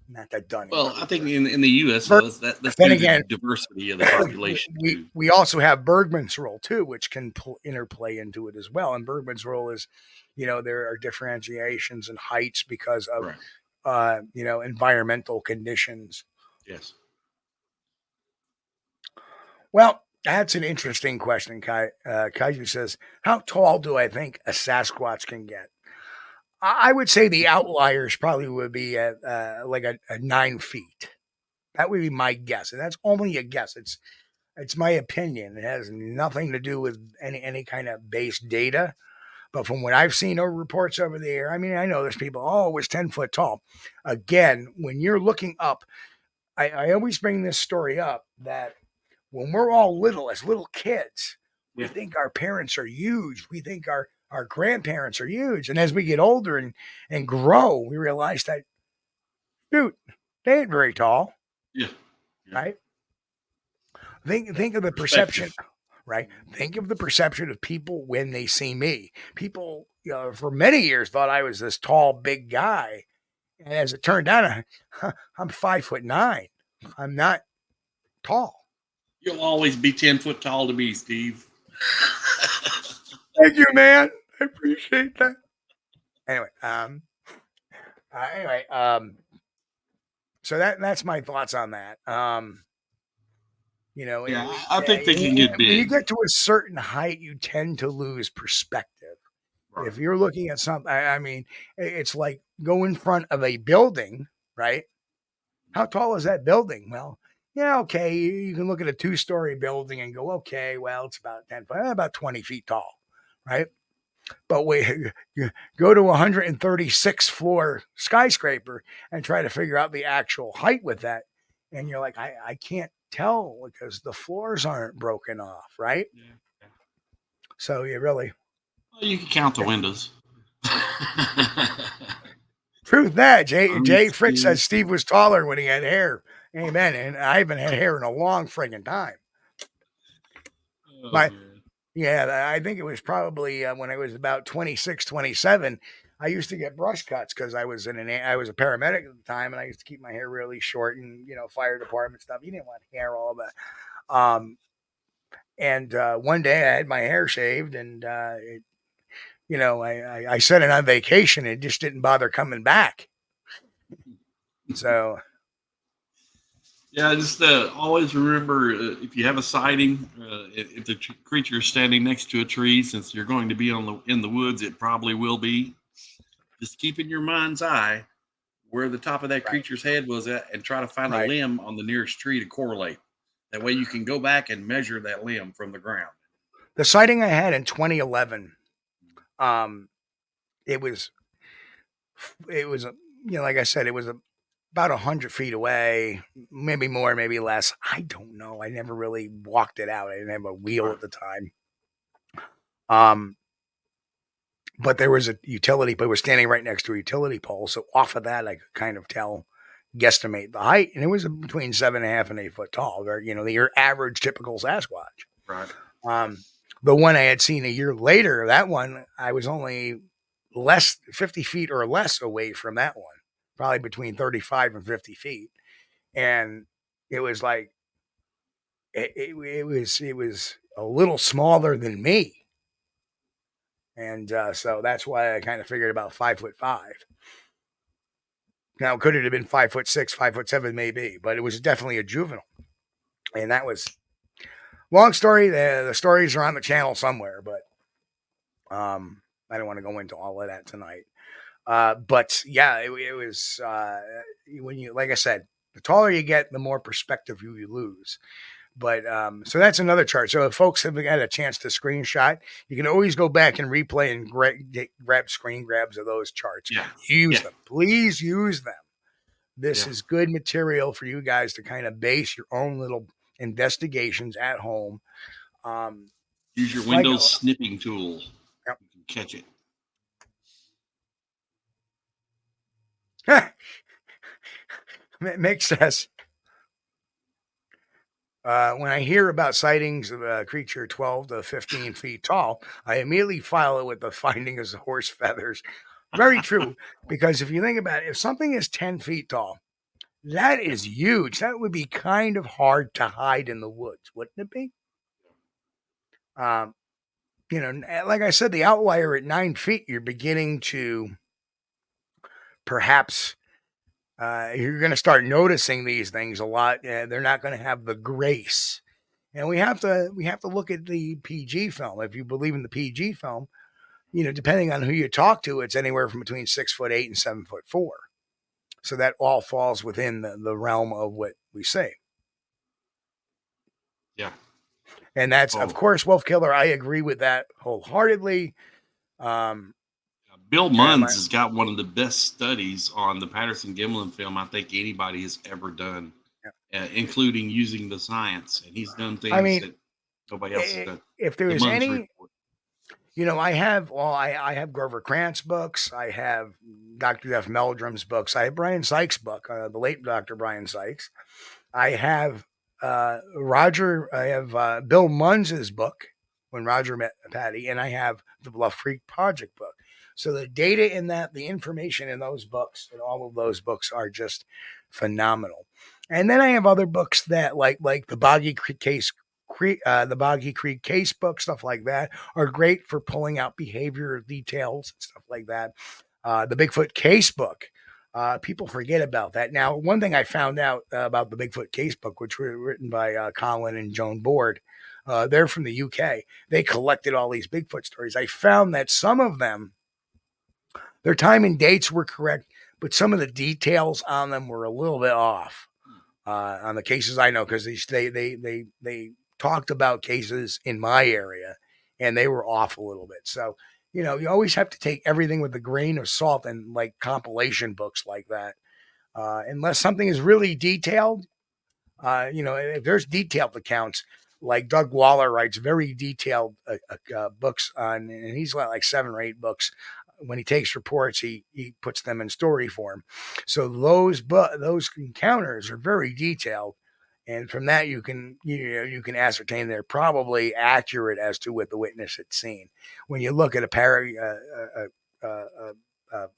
not that done. Well, I think in the U.S. that's then due again, to the diversity of the population. we also have Bergman's rule too, which can interplay into it as well. And Bergman's rule is, there are differentiations in heights because of, Right. Environmental conditions. Yes. Well, that's an interesting question. Kaiju says, how tall do I think a Sasquatch can get? I would say the outliers probably would be at like a 9 feet. That would be my guess, and that's only a guess. It's my opinion. It has nothing to do with any kind of base data. But from what I've seen over reports over the air, I mean, I know there's people, it was 10 foot tall. Again, when you're looking up, I always bring this story up that when we're all little, as little kids, we think our parents are huge. We think our grandparents are huge. And as we get older and grow, we realize that, dude, they ain't very tall. Yeah. Right? Think of the perception, right? Think of the perception of people when they see me. People, for many years thought I was this tall, big guy. And as it turned out, I'm 5'9". I'm not tall. You'll always be 10 foot tall to me, Steve. Thank you, man. I appreciate that. Anyway, so that's my thoughts on that. I think they can get big. When you get to a certain height, you tend to lose perspective. Right. If you're looking at something, I mean, it's like go in front of a building, right? How tall is that building? Well, okay, you can look at a 2-story building and go, okay, well, it's about 20 feet tall, right? But you go to a 136 floor skyscraper and try to figure out the actual height with that. And you're like, I can't tell because the floors aren't broken off, right? Yeah. So you really... Well, you can count the windows. Truth that. Jay Fritz says Steve was taller when he had hair. Amen. And I haven't had hair in a long friggin' time. I think it was probably when I was about 26, 27. I used to get brush cuts because I was a paramedic at the time, and I used to keep my hair really short and fire department stuff. You didn't want hair all that. And one day I had my hair shaved, and I sent it on vacation. And it just didn't bother coming back. So. Yeah, just always remember if you have a sighting, if the creature is standing next to a tree, since you're going to be in the woods, it probably will be. Just keep in your mind's eye where the top of that creature's head was at, and try to find a limb on the nearest tree to correlate. That way, you can go back and measure that limb from the ground. The sighting I had in 2011, it was like I said, it was about 100 feet away, maybe more, maybe less. I don't know. I never really walked it out. I didn't have a wheel at the time. But there was a utility, but it was standing right next to a utility pole. So off of that, I could kind of guesstimate the height. And it was between 7.5 and 8 foot tall. Your average typical Sasquatch. Right. The one I had seen a year later, that one, I was only 50 feet or less away from that one. Probably between 35 and 50 feet. And it was like, it was a little smaller than me. And so that's why I kind of figured about 5'5". Now, could it have been 5'6", 5'7", maybe, but it was definitely a juvenile. And that was long story. The stories are on the channel somewhere, but I don't want to go into all of that tonight. But yeah, it was when you, like I said, the taller you get, the more perspective you lose. But so that's another chart. So if folks have had a chance to screenshot, you can always go back and replay and grab screen grabs of those charts. Yeah. Use them. Please use them. This is good material for you guys to kind of base your own little investigations at home. Use your Windows snipping tool. Yep. You can catch it. Makes sense. When I hear about sightings of a creature 12 to 15 feet tall, I immediately file it with the finding of horse feathers. Very true, because if you think about it, if something is 10 feet tall, that is huge. That would be kind of hard to hide in the woods, wouldn't it be? You know, like I said, the outlier at 9 feet, you're beginning to perhaps you're going to start noticing these things a lot. They're not going to have the grace. And we have to look at the PG film. If you believe in the PG film, you know, depending on who you talk to, it's anywhere from between 6'8" and 7'4". So that all falls within the realm of what we say. Yeah. And that's, of course, Wolf Killer. I agree with that wholeheartedly. Bill Munns has got one of the best studies on the Patterson-Gimlin film I think anybody has ever done, including using the science. And he's done things that nobody else has done. If there is any, you know, I have Grover Krantz books. I have Dr. Jeff Meldrum's books. I have Brian Sykes' book, the late Dr. Brian Sykes. I have Bill Munns's book, When Roger Met Patty, and I have the Bluff Creek Project book. So the data in that, the information in those books, and all of those books are just phenomenal. And then I have other books that, like the Boggy Creek case, the Boggy Creek case book, stuff like that, are great for pulling out behavior details and stuff like that. The Bigfoot case book. People forget about that. Now, one thing I found out about the Bigfoot case book, which were written by Colin and Joan Board, they're from the UK. They collected all these Bigfoot stories. I found that some of them, their time and dates were correct, but some of the details on them were a little bit off on the cases I know, because they talked about cases in my area and they were off a little bit. So, you know, you always have to take everything with a grain of salt, and like compilation books like that, unless something is really detailed. You know, if there's detailed accounts, like Doug Waller writes very detailed books on, and he's got like 7 or 8 books. When he takes reports, he puts them in story form. So those encounters are very detailed, and from that you can ascertain they're probably accurate as to what the witness had seen. When you look at a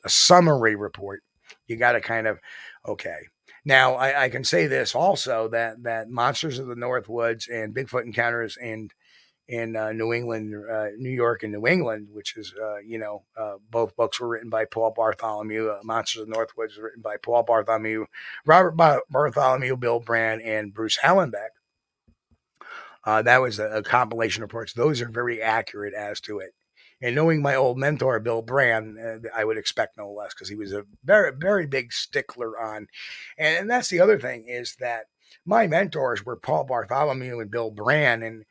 summary report, you got to kind of Now I can say this also, that Monsters of the North Woods and Bigfoot Encounters in New England, New York and New England, which is, both books were written by Paul Bartholomew. Monsters of the North Woods was written by Paul Bartholomew, Robert Bartholomew, Bill Brand, and Bruce Hallenbeck. That was a compilation of reports. Those are very accurate as to it. And knowing my old mentor, Bill Brand, I would expect no less, because he was a very, very big stickler on. And that's the other thing, is that my mentors were Paul Bartholomew and Bill Brand, and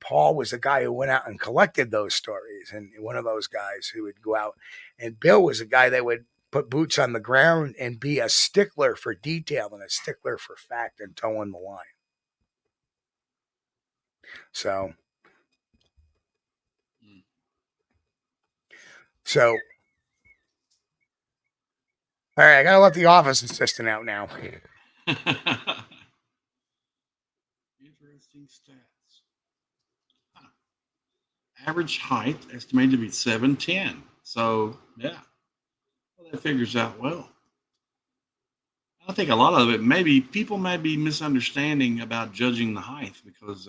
Paul was the guy who went out and collected those stories, and one of those guys who would go out. And Bill was a guy that would put boots on the ground and be a stickler for detail and a stickler for fact and toeing the line. So, all right, I gotta let the office assistant out now. Interesting stats. Average height estimated to be 7'10". So yeah, well, that figures out well. I think a lot of it, people may be misunderstanding about judging the height, because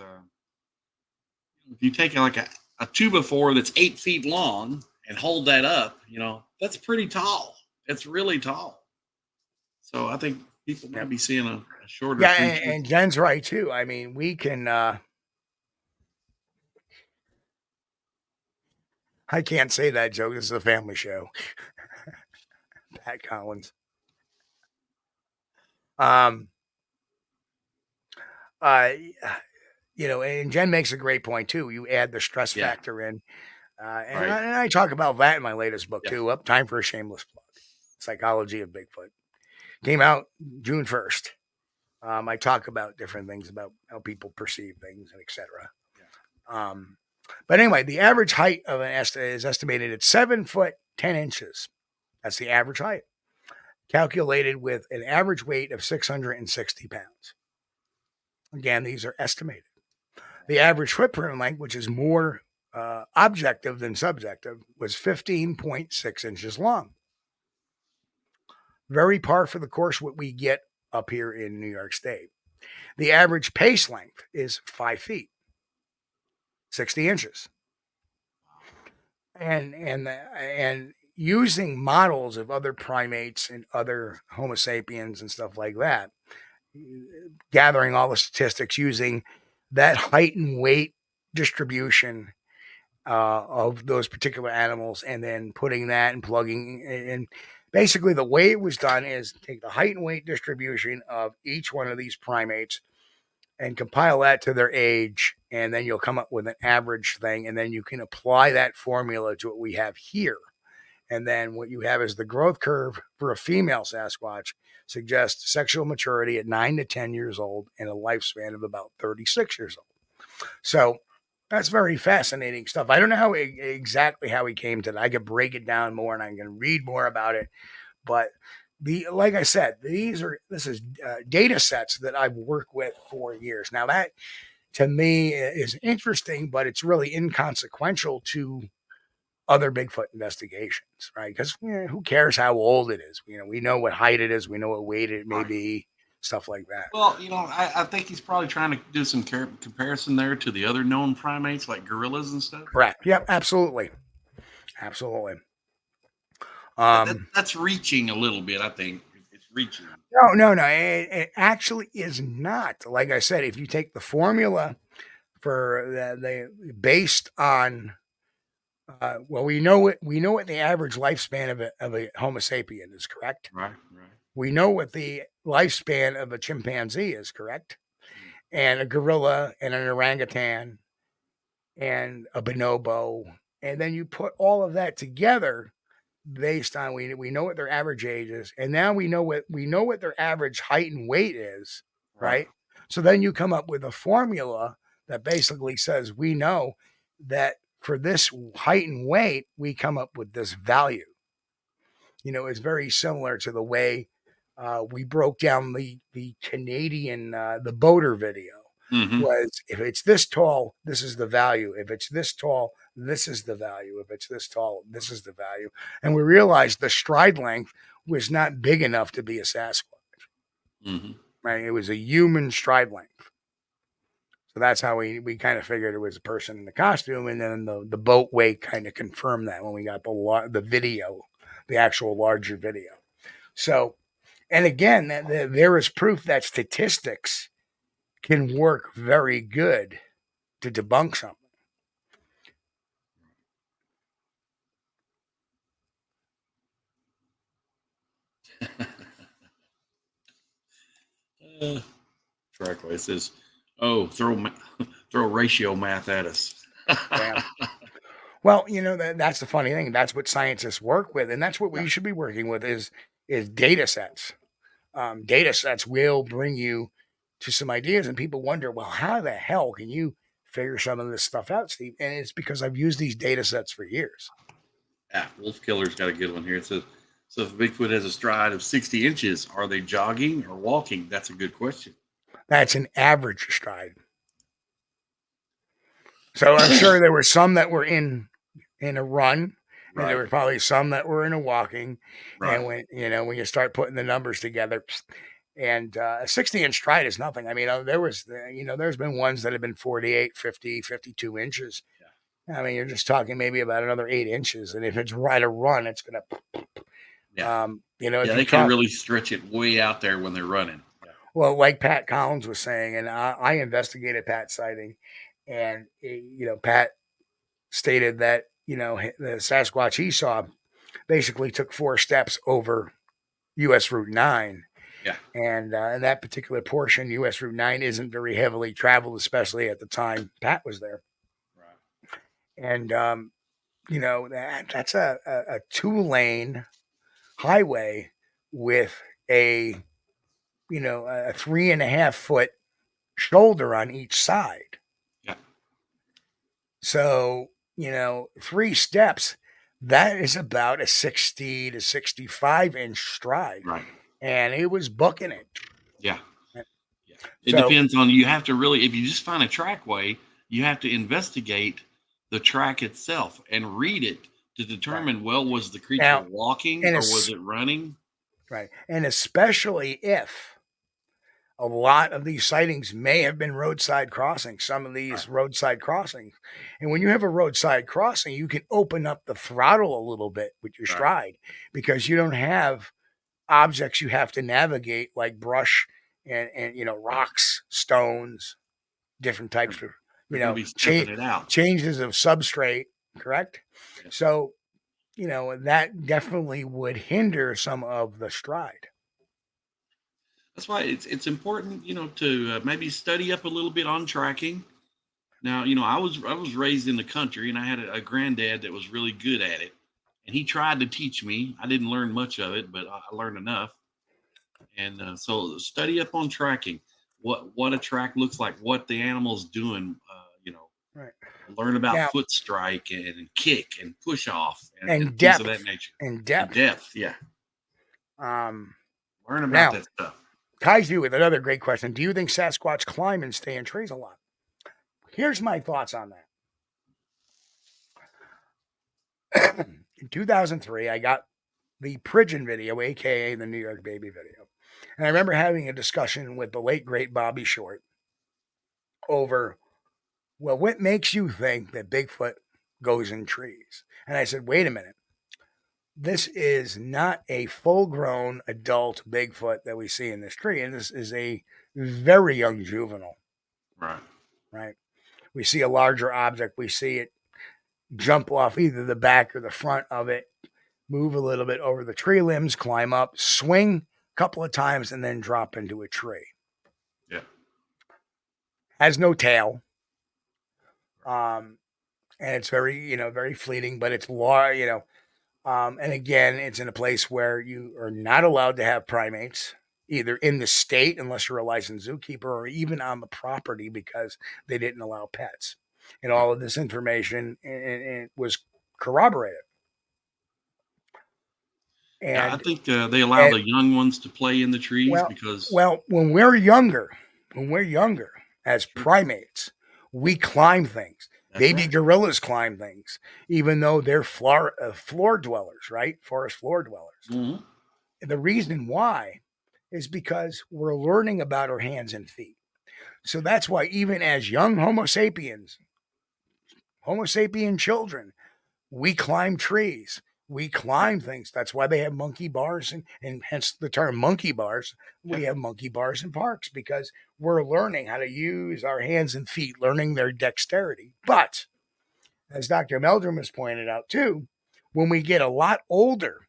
if you take like a 2x4 that's 8 feet long and hold that up, that's pretty tall. It's really tall. So I think people might be seeing a shorter Yeah, creature. and Jen's right too. I mean, we can. I can't say that joke. This is a family show. Pat Collins. Um. And Jen makes a great point too. You add the stress factor in, and, Right. I talk about that in my latest book Yeah. too. Up Time for a Shameless Plug: Psychology of Bigfoot. Came out June 1st. I talk about different things about how people perceive things and etc. But anyway, the average height of an is estimated at 7'10". That's the average height, calculated with an average weight of 660 pounds. Again, these are estimated. The average footprint length, which is more objective than subjective, was 15.6 inches long. Very par for the course what we get up here in New York State. The average pace length is 5 feet, 60 inches. And using models of other primates and other Homo sapiens and stuff like that, gathering all the statistics using that height and weight distribution of those particular animals, and then putting that and plugging in. Basically, the way it was done is take the height and weight distribution of each one of these primates and compile that to their age, and then you'll come up with an average thing, and then you can apply that formula to what we have here. And then what you have is the growth curve for a female Sasquatch suggests sexual maturity at 9 to 10 years old and a lifespan of about 36 years old. So that's very fascinating stuff. I don't know exactly how he came to that. I could break it down more, and I can read more about it. But like I said, this is data sets that I've worked with for years. Now that to me is interesting, but it's really inconsequential to other Bigfoot investigations, right? Because who cares how old it is? We know what height it is, we know what weight it may be, stuff like that. Well, I think he's probably trying to do some comparison there to the other known primates like gorillas and stuff. Correct. Yep. Absolutely. That's reaching a little bit. I think it's reaching. No. It actually is not. Like I said, if you take the formula for the based on, we know what the average lifespan of a Homo sapien is, correct? Right. We know what the lifespan of a chimpanzee is, correct? And a gorilla and an orangutan and a bonobo, and then you put all of that together based on we know what their average age is, and now we know what their average height and weight is, right? So then you come up with a formula that basically says we know that for this height and weight we come up with this value. It's very similar to the way we broke down the Canadian the boater video. Was if it's this tall, this is the value. If it's this tall, this is the value. If it's this tall, this is the value. And we realized the stride length was not big enough to be a Sasquatch. Right? It was a human stride length. So that's how we kind of figured it was a person in the costume, and then the boat weight kind of confirmed that when we got the video, the actual larger video. So, and again, there is proof that statistics can work very good to debunk something. Trackway says, "Oh, throw ratio math at us." Yeah. Well, that's the funny thing. That's what scientists work with, and that's what we should be working with is data sets. Data sets will bring you to some ideas, and people wonder, well, how the hell can you figure some of this stuff out, Steve? And it's because I've used these data sets for years. Yeah, Wolf Killer's got a good one here. It says, so if Bigfoot has a stride of 60 inches, are they jogging or walking? That's a good question. That's an average stride. So I'm sure there were some that were in a run, and there were probably some that were in a walking. Right. And when you start putting the numbers together, and a 60-inch stride is nothing. I mean, there's been ones that have been 48, 50, 52 inches. Yeah. I mean, you're just talking maybe about another 8 inches. And if it's right a run, it's going to, Yeah. If Yeah, you they can talk, really stretch it way out there when they're running. Yeah. well, like Pat Collins was saying, and I investigated Pat's sighting, and Pat stated that the Sasquatch he saw basically took 4 steps over U.S. Route 9. Yeah. And in that particular portion, U.S. Route 9 isn't very heavily traveled, especially at the time Pat was there. Right. And, that's a 2-lane highway with a 3.5-foot shoulder on each side. Yeah. So, 3 steps, that is about a 60 to 65 inch stride. Right. And it was booking it. Yeah. Yeah. It depends on, you have to really, if you just find a trackway, you have to investigate the track itself and read it to determine, well, was the creature walking or was it running? Right. And especially if a lot of these sightings may have been roadside crossings, some of these roadside crossings. And when you have a roadside crossing, you can open up the throttle a little bit with your stride because you don't have objects you have to navigate like brush and rocks, stones, different types of, changes of substrate, correct? Yeah. So, that definitely would hinder some of the stride. That's why it's important, to maybe study up a little bit on tracking. Now, I was raised in the country, and I had a granddad that was really good at it, and he tried to teach me. I didn't learn much of it, but I learned enough. And so study up on tracking, what a track looks like, what the animal's doing. Right. Learn about foot strike and kick and push off and depth of that nature. And depth. Yeah. Learn about that stuff. Ties you with another great question. Do you think Sasquatch climb and stay in trees a lot? Here's my thoughts on that. In 2003, I got the Pridgeon video, aka the New York Baby video. And I remember having a discussion with the late, great Bobby Short over, well, what makes you think that Bigfoot goes in trees? And I said, wait a minute. This is not a full-grown adult Bigfoot that we see in this tree. And this is a very young juvenile. Right. We see a larger object. We see it jump off either the back or the front of it, move a little bit over the tree limbs, climb up, swing a couple of times, and then drop into a tree. Yeah. Has no tail. And it's very, very fleeting, but it's large, and again, it's in a place where you are not allowed to have primates, either in the state, unless you're a licensed zookeeper, or even on the property because they didn't allow pets. And all of this information it was corroborated. And I think they allow the young ones to play in the trees because... Well, when we're younger as primates, we climb things. Baby gorillas climb things, even though they're floor dwellers, right? Forest floor dwellers. Mm-hmm. The reason why is because we're learning about our hands and feet. So that's why even as young Homo sapien children, we climb trees. We climb things. That's why they have monkey bars and hence the term monkey bars. We have monkey bars in parks because we're learning how to use our hands and feet, learning their dexterity. But as Dr. Meldrum has pointed out too, when we get a lot older,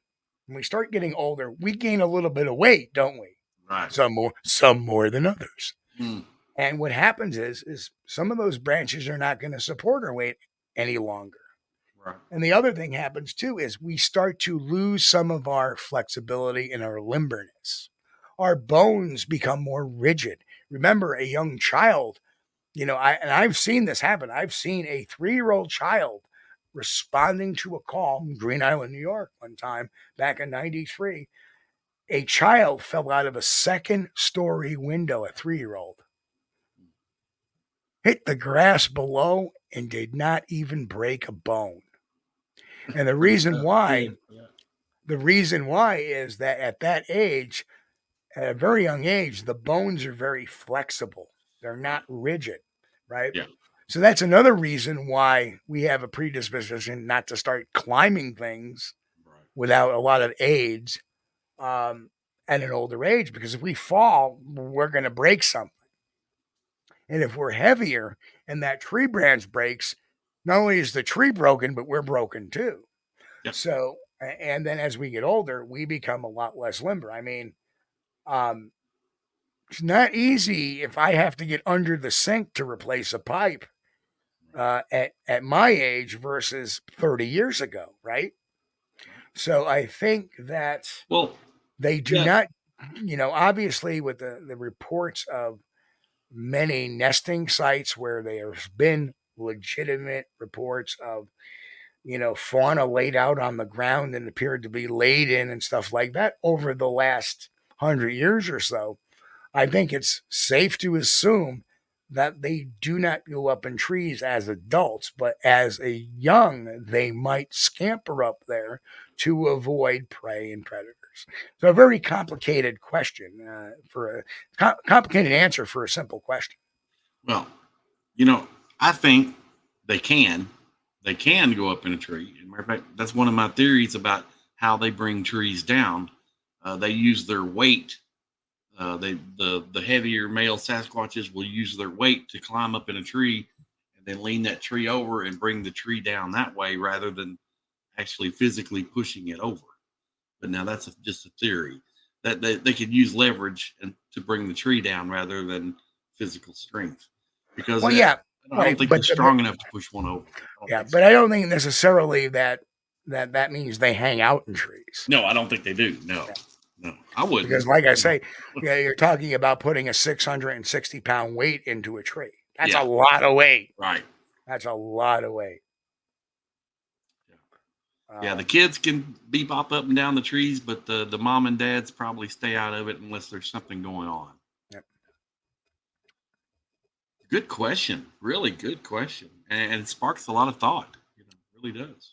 when we start getting older, we gain a little bit of weight, don't we? Right. Some more than others. Mm. And what happens is some of those branches are not going to support our weight any longer. Right. And the other thing happens too is we start to lose some of our flexibility and our limberness. Our bones become more rigid. Remember, a young child, I've seen this happen. I've seen a 3-year-old child responding to a call in Green Island, New York, one time back in '93. A child fell out of a 2nd-story window, a 3-year-old. Hit the grass below and did not even break a bone. And the reason why is that at that age, at a very young age, the bones are very flexible. They're not rigid, right? Yeah. So that's another reason why we have a predisposition not to start climbing things without a lot of aids at an older age, because if we fall, we're going to break something. And if we're heavier and that tree branch breaks, not only is the tree broken, but we're broken too. Yep. So, and then as we get older, we become a lot less limber. I mean, it's not easy if I have to get under the sink to replace a pipe at my age versus 30 years ago, right? So I think that they do not, obviously with the reports of many nesting sites where there's been legitimate reports of, fauna laid out on the ground and appeared to be laid in and stuff like that over the last 100 years or so. I think it's safe to assume that they do not go up in trees as adults, but as a young, they might scamper up there to avoid prey and predators. So a very complicated question for a complicated answer for a simple question. Well, I think they can go up in a tree. As a matter of fact, that's one of my theories about how they bring trees down. They use their weight. The heavier male Sasquatches will use their weight to climb up in a tree and then lean that tree over and bring the tree down that way rather than actually physically pushing it over. But now that's just a theory that they could use leverage to bring the tree down rather than physical strength. Because I don't think they're strong enough to push one over. But I don't think necessarily that means they hang out in trees. No, I don't think they do. No. No, I wouldn't. Because like I say, you're talking about putting a 660-pound weight into a tree. That's a lot of weight. Right. That's a lot of weight. Yeah, the kids can bebop up and down the trees, but the mom and dads probably stay out of it unless there's something going on. Yep. Good question. Really good question. And it sparks a lot of thought. It really does.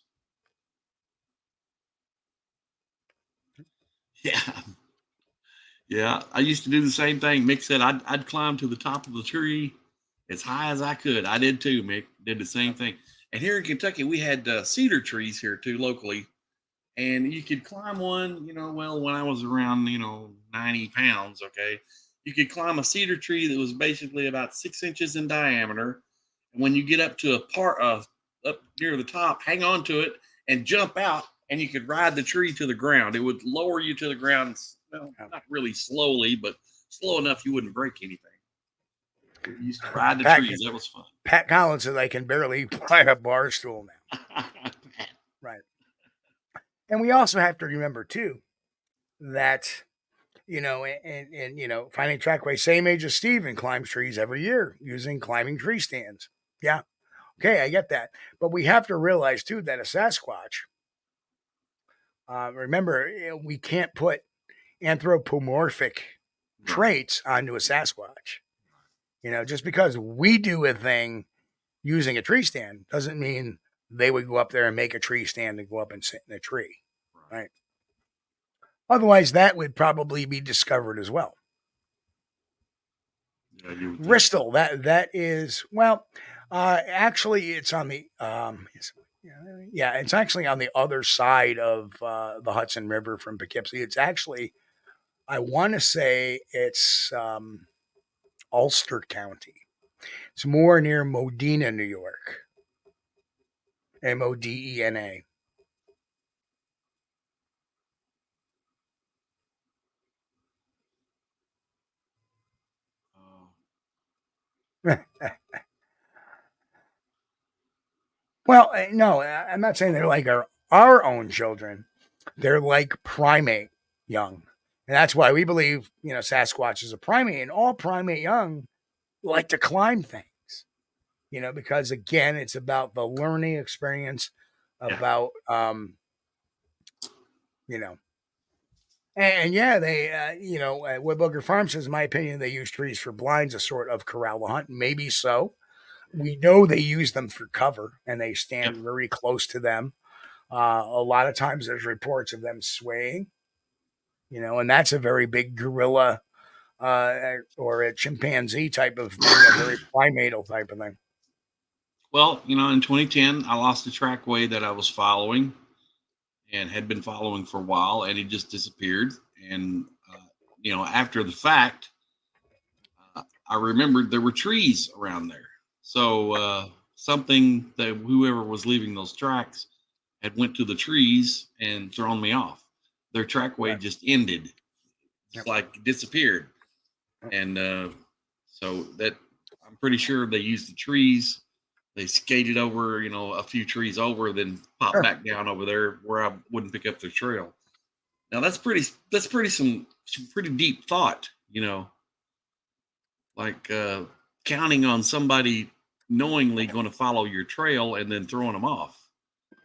Yeah. Yeah. I used to do the same thing. Mick said I'd climb to the top of the tree as high as I could. I did too, Mick. Did the same thing. And here in Kentucky, we had cedar trees here too, locally. And you could climb one, when I was around, 90 pounds, okay, you could climb a cedar tree that was basically about 6 inches in diameter. And when you get up to a part of up near the top, hang on to it and jump out. And you could ride the tree to the ground. It would lower you to the ground, not really slowly, but slow enough you wouldn't break anything. You used to ride the trees. That was fun. Pat Collins said I can barely climb a bar stool now. Right. And we also have to remember, too, that, Finding Trackway, same age as Steven, climbs trees every year using climbing tree stands. Yeah. Okay, I get that. But we have to realize, too, that a Sasquatch, remember, we can't put anthropomorphic traits onto a Sasquatch. Just because we do a thing using a tree stand doesn't mean they would go up there and make a tree stand and go up and sit in a tree. Right. Otherwise, that would probably be discovered as well. Yeah, Bristol, that is, actually it's on the, it's actually on the other side of the Hudson River from Poughkeepsie. It's actually, I want to say it's Ulster County. It's more near Modena, New York. Modena. Well, no, I'm not saying they're like our own children. They're like primate young. And that's why we believe, Sasquatch is a primate, and all primate young like to climb things, because again, it's about the learning experience, about, and they, Woodbugger Farm says, in my opinion, they use trees for blinds, a sort of corral to hunt. Maybe so. We know they use them for cover, and they stand very close to them. A lot of times there's reports of them swaying, and that's a very big gorilla or a chimpanzee type of thing, a very primatal type of thing. Well, in 2010, I lost the trackway that I was following. and had been following for a while, and he just disappeared. And after the fact, I remembered there were trees around there. So something that whoever was leaving those tracks had went to the trees and thrown me off. Their trackway just ended, just like disappeared. And so that I'm pretty sure they used the trees. They skated over, a few trees over, then popped back down over there where I wouldn't pick up their trail. Now that's pretty some pretty deep thought, like counting on somebody knowingly going to follow your trail and then throwing them off.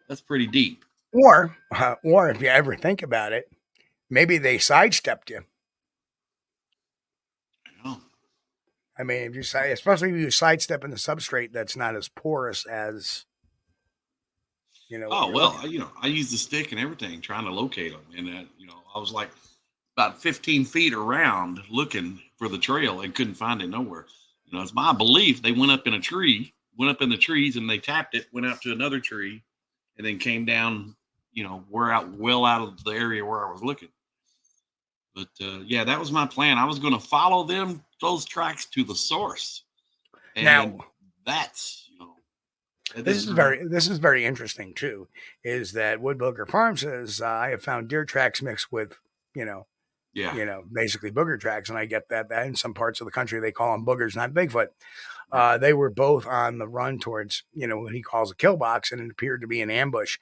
That's pretty deep. Or if you ever think about it, maybe they sidestepped you. I mean, especially if you sidestep in the substrate that's not as porous as, Oh, well, I used the stick and everything trying to locate them. And, I was like about 15 feet around looking for the trail and couldn't find it nowhere. It's my belief they went up in the trees and they tapped it, went out to another tree, and then came down, well out of the area where I was looking. But yeah, that was my plan. I was going to follow those tracks to the source. And now, that's, this is very interesting too, is that Wood Booger Farm says, I have found deer tracks mixed with, basically booger tracks. And I get that in some parts of the country, they call them boogers, not Bigfoot. They were both on the run towards, what he calls a kill box, and it appeared to be an ambush.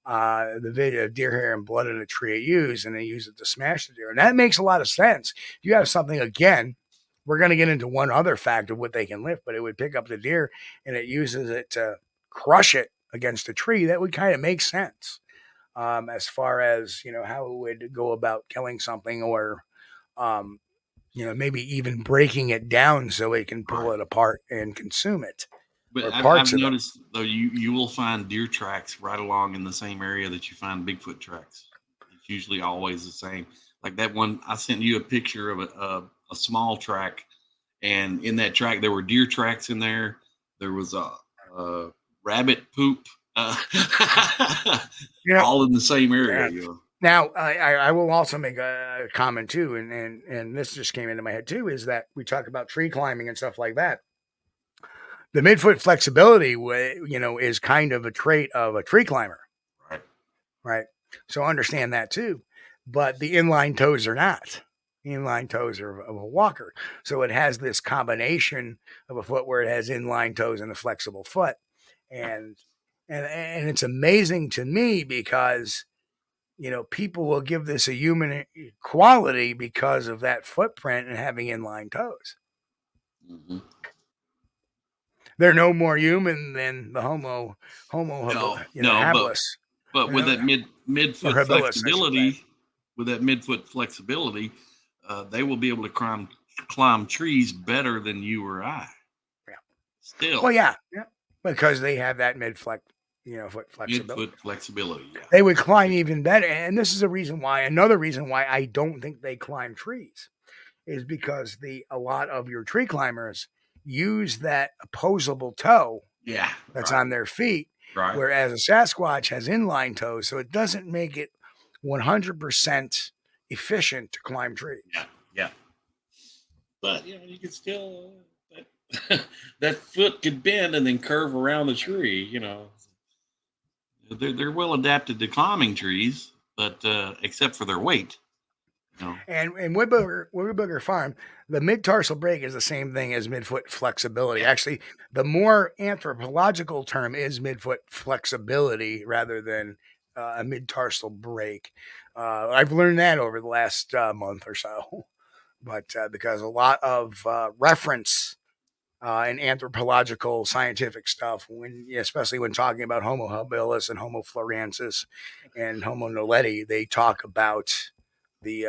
The video of deer hair and blood in a tree it used, and they use it to smash the deer. And that makes a lot of sense. You have something, again, we're going to get into one other fact of what they can lift, but it would pick up the deer and it uses it to crush it against a tree. That would kind of make sense as far as, how it would go about killing something, or, maybe even breaking it down so it can pull it apart and consume it. But I've noticed, though, you will find deer tracks right along in the same area that you find Bigfoot tracks. It's usually always the same. Like that one, I sent you a picture of a small track, and in that track there were deer tracks in there. There was a rabbit poop, all in the same area. Yeah. Now, I will also make a comment too, and this just came into my head too, is that we talk about tree climbing and stuff like that. The midfoot flexibility, is kind of a trait of a tree climber. Right. So understand that too. But the inline toes are not. The inline toes are of a walker. So it has this combination of a foot where it has inline toes and a flexible foot. And it's amazing to me because, people will give this a human quality because of that footprint and having inline toes. Mm-hmm. They're no more human than the homo habilis. But with that midfoot flexibility, they will be able to climb trees better than you or I. Yeah. Still. Well, yeah, because they have that foot flexibility. Midfoot flexibility. Yeah. They would climb even better, and this is another reason why I don't think they climb trees, is because a lot of your tree climbers use that opposable toe that's on their feet, whereas a Sasquatch has inline toes, so it doesn't make it 100% efficient to climb trees. Yeah. But you can still that foot could bend and then curve around the tree. They're well adapted to climbing trees, but except for their weight. And Wood Booger Farm, the mid-tarsal break is the same thing as midfoot flexibility. Actually, the more anthropological term is midfoot flexibility rather than a mid-tarsal break. I've learned that over the last month or so, but because a lot of reference in anthropological scientific stuff, especially when talking about Homo habilis and Homo florensis and Homo noleti, they talk about the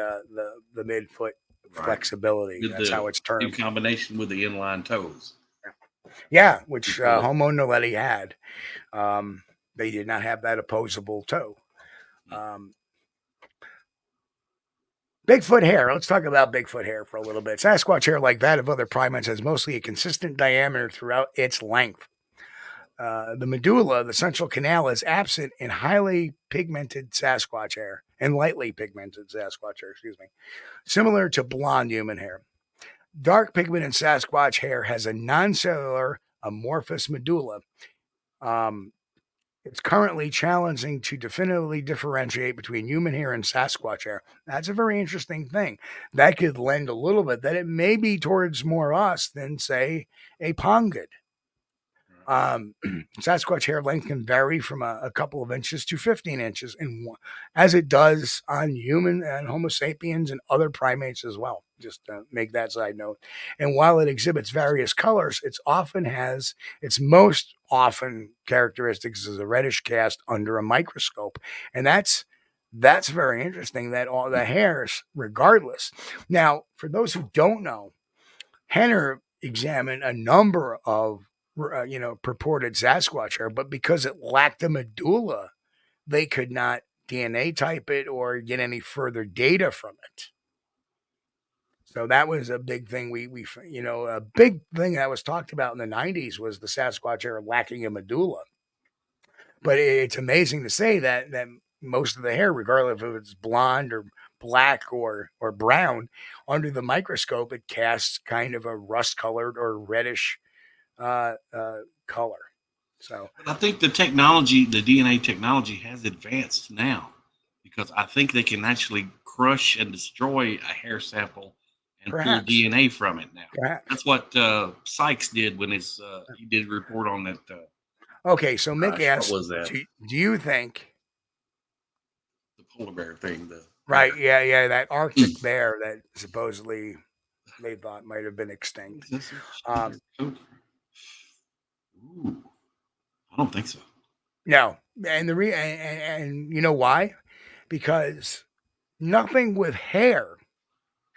midfoot flexibility. That's how it's termed. In combination with the inline toes. Yeah, which Homo noleti had. They did not have that opposable toe. Bigfoot hair. Let's talk about Bigfoot hair for a little bit. Sasquatch hair, like that of other primates, has mostly a consistent diameter throughout its length. the medulla, the central canal, is absent in highly pigmented Sasquatch hair and lightly pigmented Sasquatch hair, excuse me, similar to blonde human hair. Dark pigment in Sasquatch hair has a non-cellular amorphous medulla. It's currently challenging to definitively differentiate between human hair and Sasquatch hair. That's a very interesting thing. That could lend a little bit that it may be towards more us than, say, a pongid. Sasquatch hair length can vary from a couple of inches to 15 inches, as it does on human and Homo sapiens and other primates as well. Just to make that side note. And while it exhibits various colors, its most often characteristics is a reddish cast under a microscope, and that's very interesting. That all the hairs, regardless. Now, for those who don't know, Henner examined a number of purported Sasquatch hair, but because it lacked a medulla, they could not DNA type it or get any further data from it. So that was a big thing. A big thing that was talked about in the 90s was the Sasquatch hair lacking a medulla. But it's amazing to say that most of the hair, regardless if it's blonde or black or brown, under the microscope, it casts kind of a rust-colored or reddish color. So I think the DNA technology has advanced now, because I think they can actually crush and destroy a hair sample and pull DNA from it now. Perhaps. That's what Sykes did when he did a report on that. Okay, so Mick asked, what was that? Do you think the polar bear thing? Right, yeah, that Arctic bear that supposedly they thought might have been extinct. Ooh, I don't think so. No, and and you know why? Because nothing with hair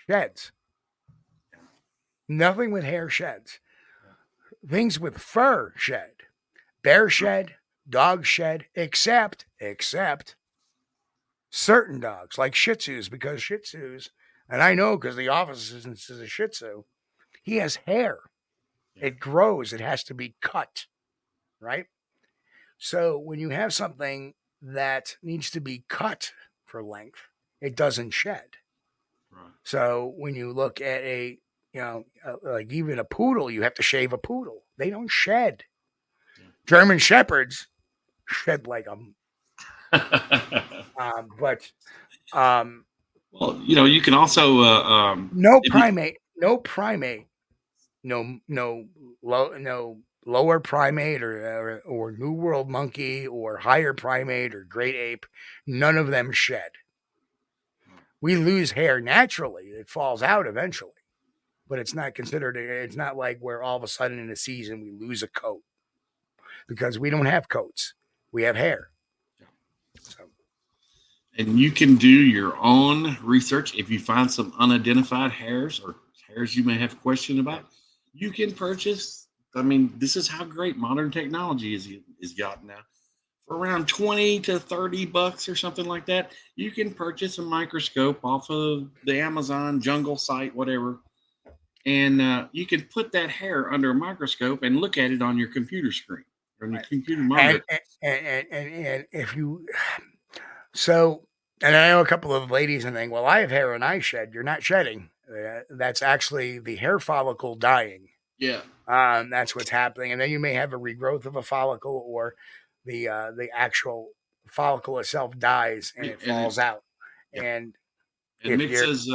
sheds. Nothing with hair sheds. Things with fur shed. Bear shed, dog shed, except certain dogs like Shih Tzus, because Shih Tzus, and I know because the office is a Shih Tzu, he has hair. It grows. It has to be cut, right? So when you have something that needs to be cut for length, it doesn't shed. Right. So when you look at like even a poodle, you have to shave a poodle. They don't shed. Yeah. German Shepherds shed like them. Well, you can also no lower primate or New World monkey or higher primate or great ape, none of them shed. We lose hair naturally. It falls out eventually, but it's not considered, it's not like where all of a sudden in a season we lose a coat, because we don't have coats. We have hair. So. And you can do your own research. If you find some unidentified hairs or hairs you may have a question about, you can purchase. I mean, this is how great modern technology is gotten now. For around $20 to $30 or something like that, you can purchase a microscope off of the Amazon jungle site, whatever, and you can put that hair under a microscope and look at it on your computer screen or on your computer monitor. And if you and I know a couple of ladies and think, well, I have hair and I shed. You're not shedding. That's actually the hair follicle dying. Yeah. That's what's happening. And then you may have a regrowth of a follicle, or the actual follicle itself dies and it falls out. Yeah. And Mick says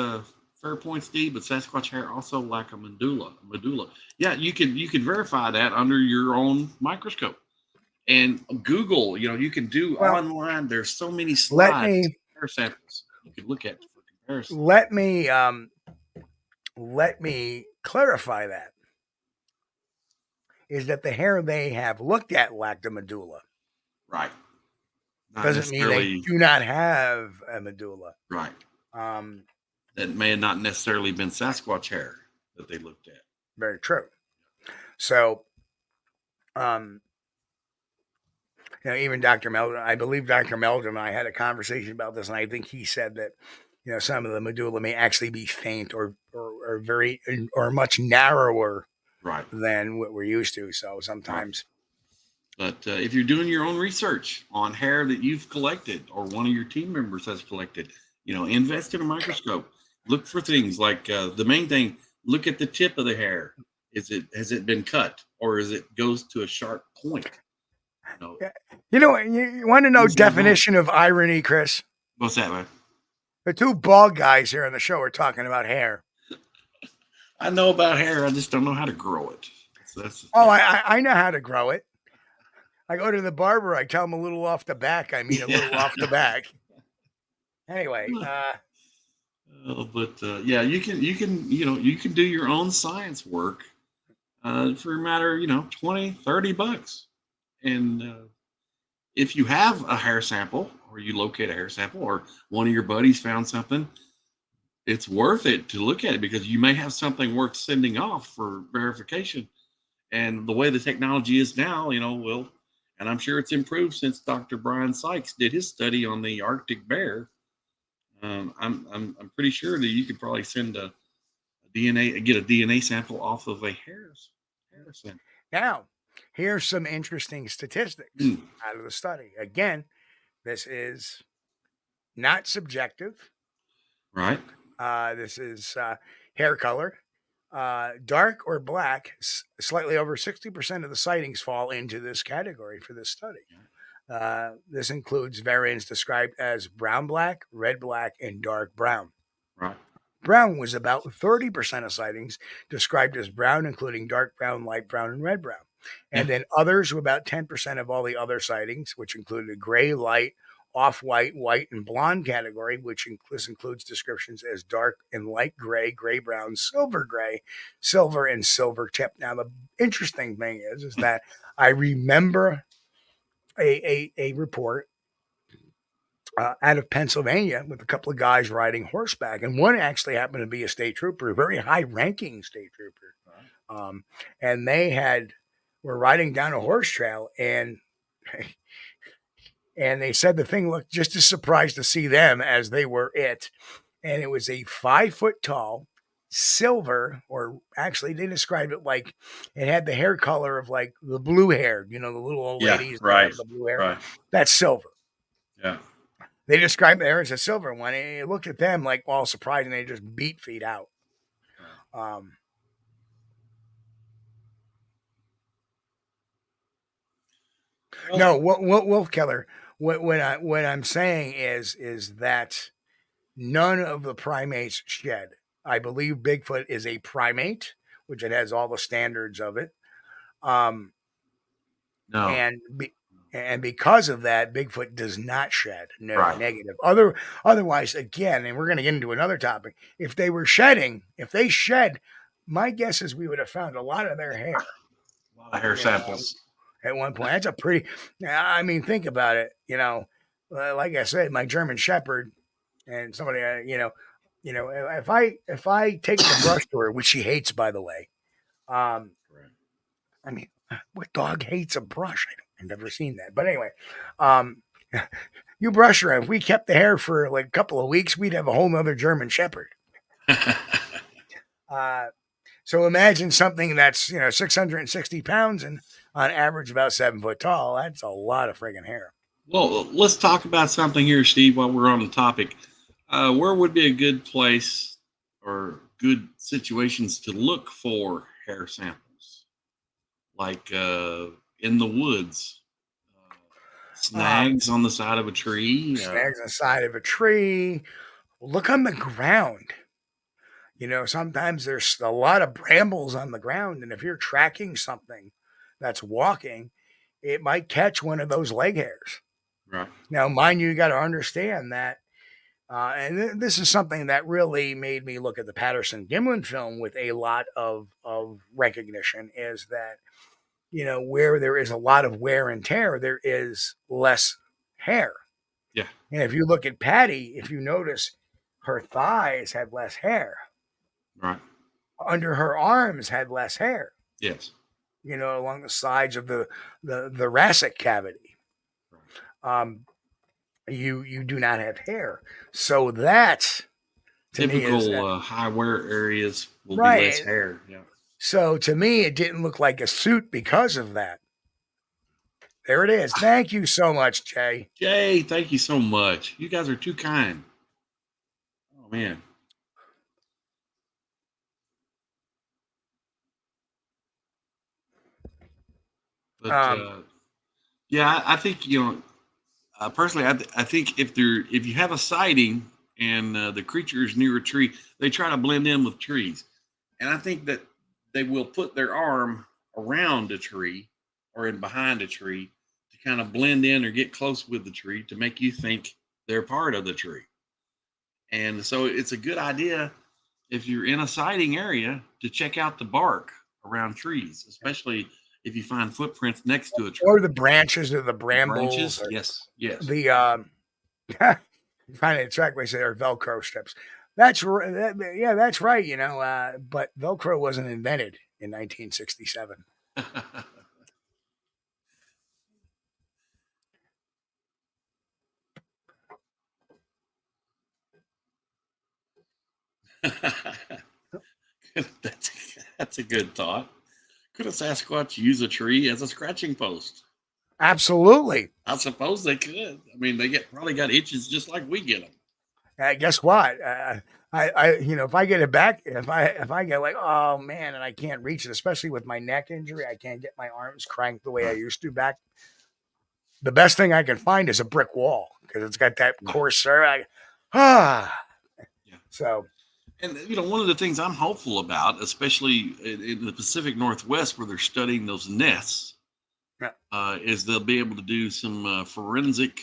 fair point, Steve, but Sasquatch hair also lack a medulla. Yeah, you could verify that under your own microscope. And Google, you can do online. There's so many slides, hair samples you can look at for comparison. Let me clarify that. Is that the hair they have looked at lacked a medulla? Right. Doesn't mean they do not have a medulla. Right. That may have not necessarily been Sasquatch hair that they looked at. Very true. So, even Dr. Meldrum, I believe Dr. Meldrum and I had a conversation about this, and I think he said that, some of the medulla may actually be faint or much narrower, right, than what we're used to. So sometimes, But if you're doing your own research on hair that you've collected or one of your team members has collected, invest in a microscope. Look for things like the main thing. Look at the tip of the hair. Has it been cut, or is it goes to a sharp point? No, Yeah. You want to know definition of irony, Chris? what's that, man? The two bald guys here on the show are talking about hair. I know about hair. I just don't know how to grow it. I know how to grow it. I go to the barber. I tell him a little off the back. I mean, a little off the back. Anyway, yeah, you can do your own science work for a matter, $20-$30, and if you have a hair sample or you locate a hair sample or one of your buddies found something, it's worth it to look at it because you may have something worth sending off for verification. And the way the technology is now, and I'm sure it's improved since Dr. Brian Sykes did his study on the Arctic bear. I'm pretty sure that you could probably send get a DNA sample off of a hair sample. Now, here's some interesting statistics out of the study. Again, this is not subjective. Right. This is hair color. Dark or black, slightly over 60% of the sightings fall into this category for this study. This includes variants described as brown black, red black, and dark brown. Right. Brown was about 30% of sightings described as brown, including dark brown, light brown, and red brown. And then others were about 10% of all the other sightings, which included gray, light, off-white, white, and blonde category, which includes descriptions as dark and light gray, gray brown, silver gray, silver, and silver tip. Now, the interesting thing is that I remember a report out of Pennsylvania with a couple of guys riding horseback, and one actually happened to be a state trooper, a very high-ranking state trooper, and they were riding down a horse trail, and they said the thing looked just as surprised to see them as they were it. And it was a 5 foot tall silver, or actually they described it like it had the hair color of like the blue hair, the little old ladies that have the blue hair. Right. That's silver. Yeah. They described the hair as a silver one. And it looked at them like all surprised, and they just beat feet out. No, Wolf Keller. What I'm saying is that none of the primates shed. I believe Bigfoot is a primate, which it has all the standards of it. No. And because of that, Bigfoot does not shed. No, right. Negative. Otherwise, again, and we're going to get into another topic. If they shed, my guess is we would have found a lot of their hair. A lot of hair samples. At one point. That's a pretty, I mean, think about it, like I said, my German Shepherd and somebody, if I take the brush to her, which she hates, by the way, I mean, what dog hates a brush? I've never seen that. But anyway, you brush her. If we kept the hair for like a couple of weeks, we'd have a whole nother German Shepherd. So imagine something that's, 660 pounds and on average about 7 foot tall. That's a lot of friggin' hair. Well, let's talk about something here, Steve, while we're on the topic. Where would be a good place or good situations to look for hair samples? Like in the woods, snags on the side of a tree. Snags on the side of a tree. Look on the ground. Sometimes there's a lot of brambles on the ground, and if you're tracking something that's walking, it might catch one of those leg hairs. Right. Now, mind you, got to understand that, and this is something that really made me look at the Patterson-Gimlin film with a lot of recognition, is that, where there is a lot of wear and tear, there is less hair. Yeah. And if you look at Patty, if you notice, her thighs had less hair. Right. Under her arms had less hair. Yes. Along the sides of the thoracic cavity. Right. You do not have hair. So that to typical me is high wear areas will be less hair. Yeah. So to me, it didn't look like a suit because of that. There it is. Thank you so much, Jay. Jay, thank you so much. You guys are too kind. Oh man. But yeah, I think personally, I think if you have a sighting and the creature is near a tree, they try to blend in with trees, and I think that they will put their arm around a tree or in behind a tree to kind of blend in or get close with the tree to make you think they're part of the tree. And so it's a good idea if you're in a sighting area to check out the bark around trees, especially if you find footprints next to a tree. Or the branches of the brambles. Branches, yes. The you find a trackway say are Velcro strips. That's yeah, that's right. But Velcro wasn't invented in 1967. That's a good thought. Could a Sasquatch use a tree as a scratching post? Absolutely. I suppose they could. I mean, they probably got itches just like we get them. Guess what? If I get it back, if I get like, oh man, and I can't reach it, especially with my neck injury, I can't get my arms cranked the way I used to back. The best thing I can find is a brick wall because it's got that coarse surface. Yeah. So. And one of the things I'm hopeful about, especially in the Pacific Northwest, where they're studying those nests, is they'll be able to do some forensic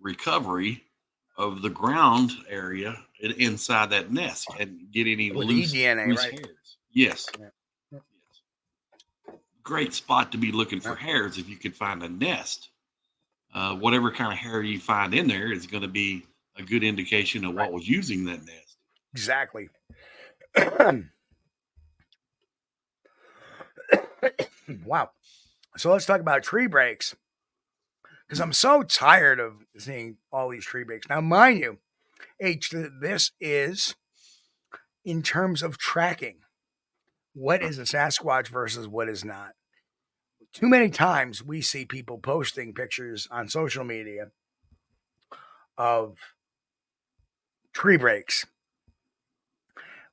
recovery of the ground area inside that nest and get any loose DNA, loose right? hairs. Yes. Yeah. Yes. Great spot to be looking for hairs if you could find a nest. Whatever kind of hair you find in there is going to be a good indication of what was using that nest. Exactly. Wow. So let's talk about tree breaks. Because I'm so tired of seeing all these tree breaks. Now, mind you, this is in terms of tracking. What is a Sasquatch versus what is not? Too many times we see people posting pictures on social media of tree breaks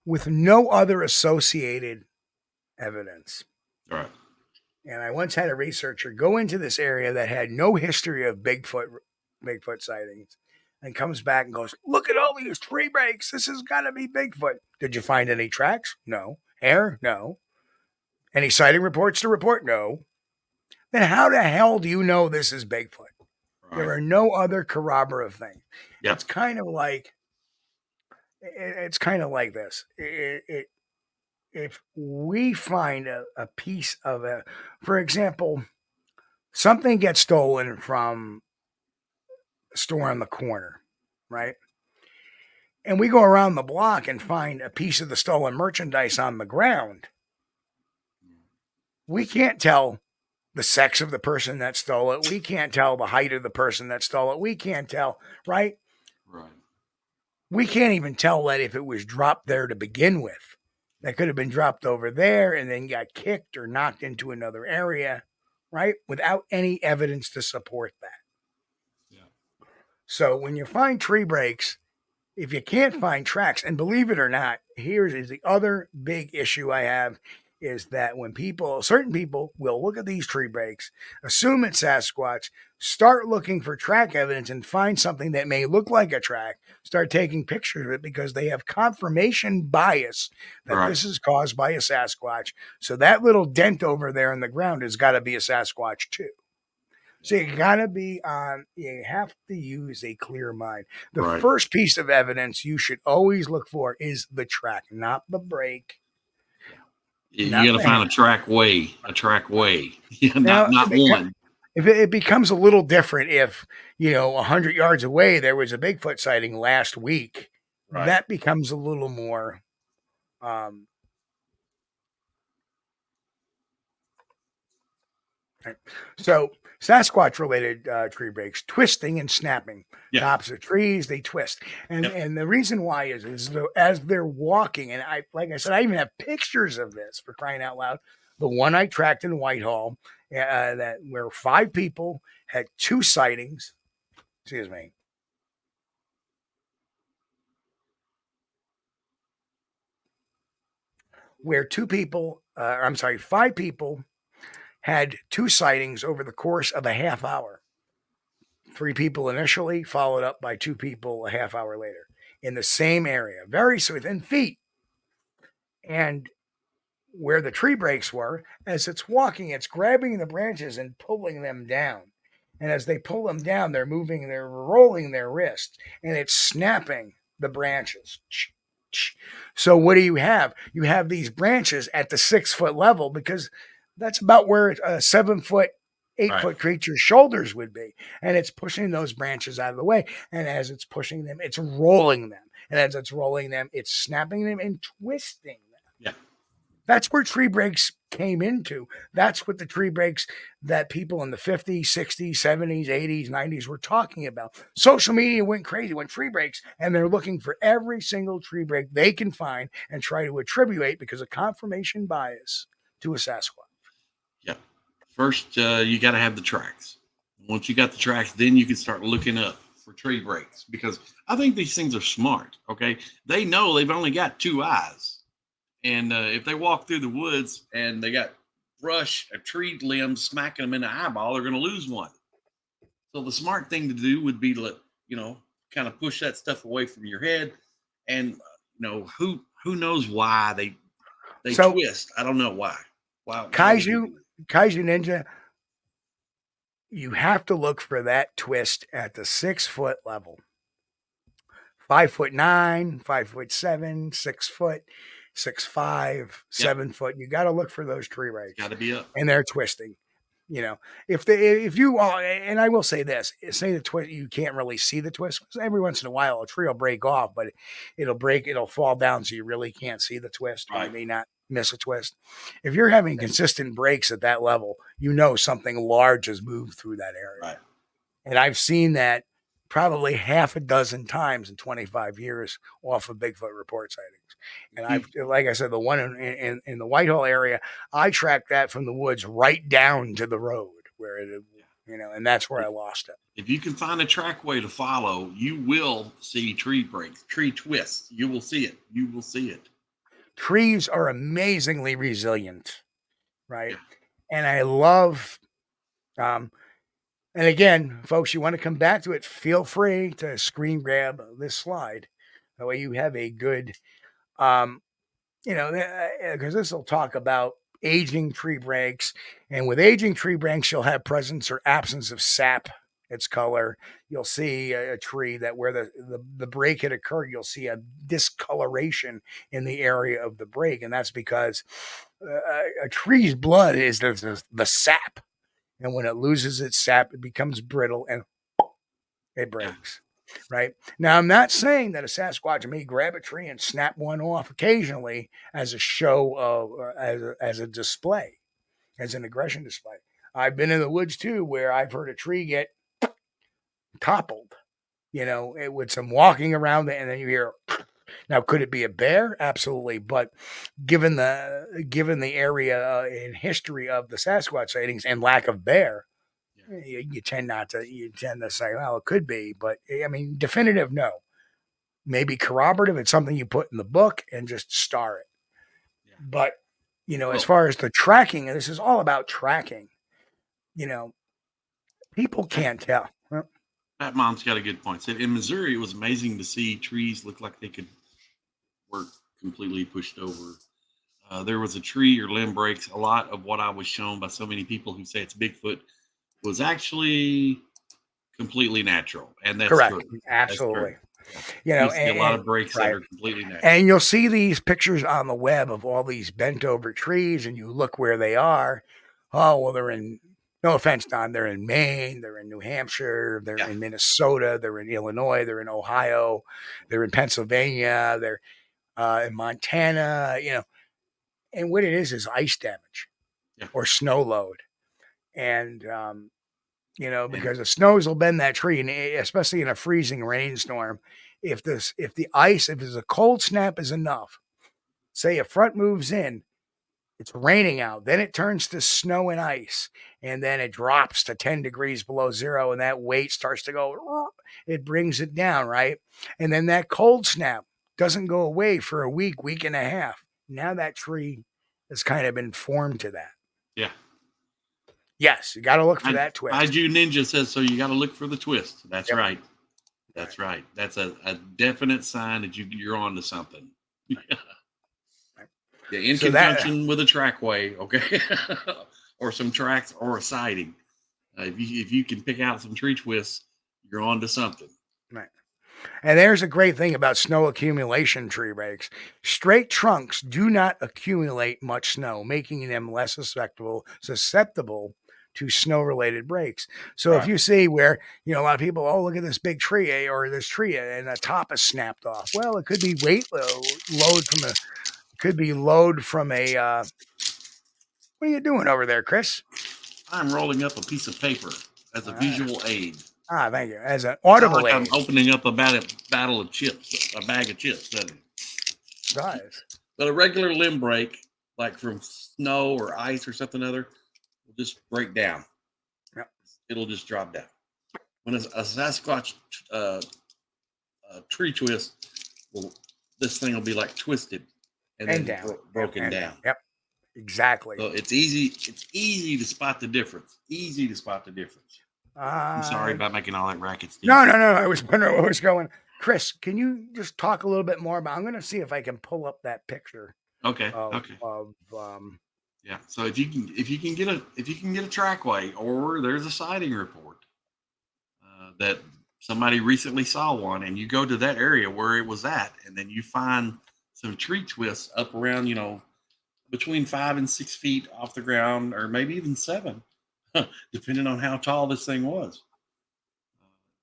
with no other associated evidence. All right. And I once had a researcher go into this area that had no history of Bigfoot sightings and comes back and goes, look at all these tree breaks. This has got to be Bigfoot. Did you find any tracks? No. Hair? No. Any sighting reports to report? No. Then how the hell do you know this is Bigfoot? Right. There are no other corroborative things. Yep. It's kind of like this. If we find a piece of for example, something gets stolen from a store on the corner, right? And we go around the block and find a piece of the stolen merchandise on the ground. We can't tell the sex of the person that stole it. We can't tell the height of the person that stole it. We can't tell, right? Right. We can't even tell that if it was dropped there to begin with. That could have been dropped over there and then got kicked or knocked into another area, right? Without any evidence to support that. Yeah. So when you find tree breaks, if you can't find tracks, and believe it or not, here's the other big issue I have is that when certain people will look at these tree breaks, assume it's Sasquatch, start looking for track evidence and find something that may look like a track, start taking pictures of it because they have confirmation bias that this is caused by a Sasquatch. So that little dent over there in the ground has got to be a Sasquatch too. So you have to use a clear mind. The first piece of evidence you should always look for is the track, not the break. You got to find a track way, not one. If it becomes a little different, if 100 yards away there was a Bigfoot sighting last week, that becomes a little more. So Sasquatch-related tree breaks, twisting and snapping. Tops of trees, they twist. And the reason why is as they're walking, and like I said, I even have pictures of this for crying out loud. The one I tracked in Whitehall, that where 5 people had 2 sightings. Excuse me. Where 5 people had 2 sightings over the course of a half hour. 3 people initially, followed up by 2 people a half hour later in the same area, very within feet. And where the tree breaks were, as it's walking, it's grabbing the branches and pulling them down. And as they pull them down, they're rolling their wrist, and it's snapping the branches. So what do you have? You have these branches at the 6-foot level, because that's about where a 7-foot, 8-foot creature's shoulders would be. And it's pushing those branches out of the way. And as it's pushing them, it's rolling them. And as it's rolling them, it's snapping them and twisting them. Yeah. That's where tree breaks came into. That's what the tree breaks that people in the 50s, 60s, 70s, 80s, 90s were talking about. Social media went crazy when tree breaks, and they're looking for every single tree break they can find and try to attribute, because of confirmation bias, to a Sasquatch. Yeah. First, you got to have the tracks. Once you got the tracks, then you can start looking up for tree breaks, because I think these things are smart. Okay. They know they've only got 2 eyes. And if they walk through the woods and they got brush, a tree limb smacking them in the eyeball, they're going to lose one. So the smart thing to do would be to, kind of push that stuff away from your head. And, who knows why they twist. I don't know why. Wow. Kaiju Ninja, you have to look for that twist at the 6-foot level. 5'9", 5'7", 6 foot. 6'5", 7 foot. You got to look for those tree breaks. Got to be up, and they're twisting. If you are, and I will say this: say the twist, you can't really see the twist, because every once in a while a tree will break off, but it'll fall down, so you really can't see the twist. Right. You may not miss a twist. If you're having consistent breaks at that level, something large has moved through that area. Right. And I've seen that probably half a dozen times in 25 years off of Bigfoot report sightings. And like I said, the one in the Whitehall area, I tracked that from the woods right down to the road where it, and that's where I lost it. If you can find a trackway to follow, you will see tree breaks, tree twists. You will see it. You will see it. Trees are amazingly resilient, right? Yeah. And I love, and again, folks, you want to come back to it, feel free to screen grab this slide. That way you have a good, because this will talk about aging tree breaks. And with aging tree breaks, you'll have presence or absence of sap, its color. You'll see a tree that where the break had occurred, you'll see a discoloration in the area of the break. And that's because a tree's blood is the sap. And when it loses its sap, it becomes brittle and it breaks. Right now, I'm not saying that a Sasquatch may grab a tree and snap one off occasionally as a show of as a display, as an aggression display. I've been in the woods too, where I've heard a tree get toppled, with some walking around it, and then you hear. Now, could it be a bear? Absolutely, but given the area in history of the Sasquatch sightings and lack of bear. You tend to say, well, it could be, but I mean, definitive, no. Maybe corroborative. It's something you put in the book and just star it. Yeah. But, as far as the tracking, and this is all about tracking, people can't tell. Pat Mom's got a good point. Said in Missouri, it was amazing to see trees look like they were completely pushed over. There was a tree or limb breaks. A lot of what I was shown by so many people who say it's Bigfoot was actually completely natural, and that's correct. True. Absolutely. That's true. A lot of breaks that are completely natural. And you'll see these pictures on the web of all these bent over trees, and you look where they are. Oh, well, they're in. No offense, Don. They're in Maine. They're in New Hampshire. They're in Minnesota. They're in Illinois. They're in Ohio. They're in Pennsylvania. They're in Montana. And what it is ice damage or snow load, and because the snows will bend that tree, and especially in a freezing rainstorm, if it's a cold snap is enough, say a front moves in, It's raining out. Then it turns to snow and ice. And then it drops to 10 degrees below zero. And that weight starts to go, it brings it down, right? And then that cold snap doesn't go away for a week, week and a half. Now that tree has kind of been formed to that. Yeah. Yes, you got to look for that twist. Kaiju Ninja says so. You got to look for the twist. That's right. That's right. That's a definite sign that you're on to something. Yeah, in conjunction with a trackway, okay, or some tracks or a siding. If you can pick out some tree twists, you're on to something. Right. And there's a great thing about snow accumulation tree breaks. Straight trunks do not accumulate much snow, making them less susceptible to snow-related breaks. So if you see where, a lot of people, look at this big tree or this tree and the top is snapped off. Well, it could be load from a, what are you doing over there, Chris? I'm rolling up a piece of paper as a visual aid. Thank you. As an audible aid. I'm opening up a battle of chips, a bag of chips, doesn't it? Does. But a regular limb break, like from snow or ice or something other, will just break down. Yep. It'll just drop down. When a Sasquatch tree twist, this thing will be like twisted and then down. Broken down. Yep. Exactly. So it's easy to spot the difference. I'm sorry about making all that racket, Steve. No. I was wondering where it was going. Chris, can you just talk a little bit more about? I'm going to see if I can pull up that picture. Okay. Yeah. So if you can get a trackway, or there's a sighting report that somebody recently saw one, and you go to that area where it was at, and then you find some tree twists up around, between 5 and 6 feet off the ground, or maybe even 7. Depending on how tall this thing was.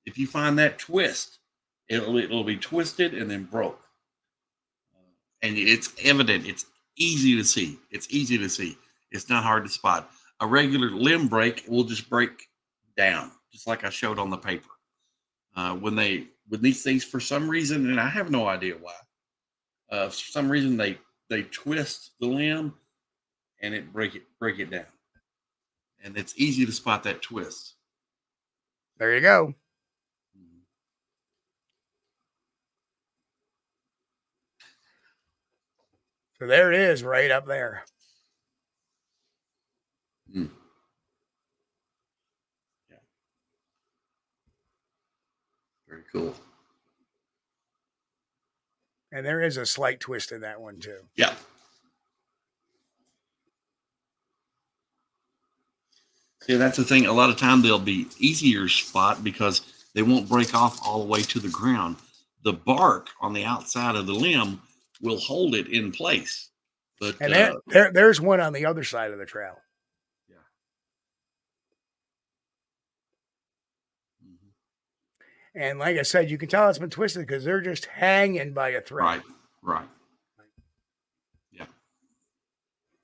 If you find that twist, it'll be twisted and then broke. And it's evident. It's easy to see. It's not hard to spot. A regular limb break will just break down, just like I showed on the paper. When these things, for some reason, and I have no idea why, for some reason they twist the limb and it break it down. And it's easy to spot that twist. There you go. So there it is, right up there. Yeah. Very cool. And there is a slight twist in that one, too. Yeah. See, that's the thing. A lot of time they'll be easier spot because they won't break off all the way to the ground. The bark on the outside of the limb will hold it in place. But and there's one on the other side of the trail. Yeah. Mm-hmm. And like I said, you can tell it's been twisted because they're just hanging by a thread. Right. Yeah.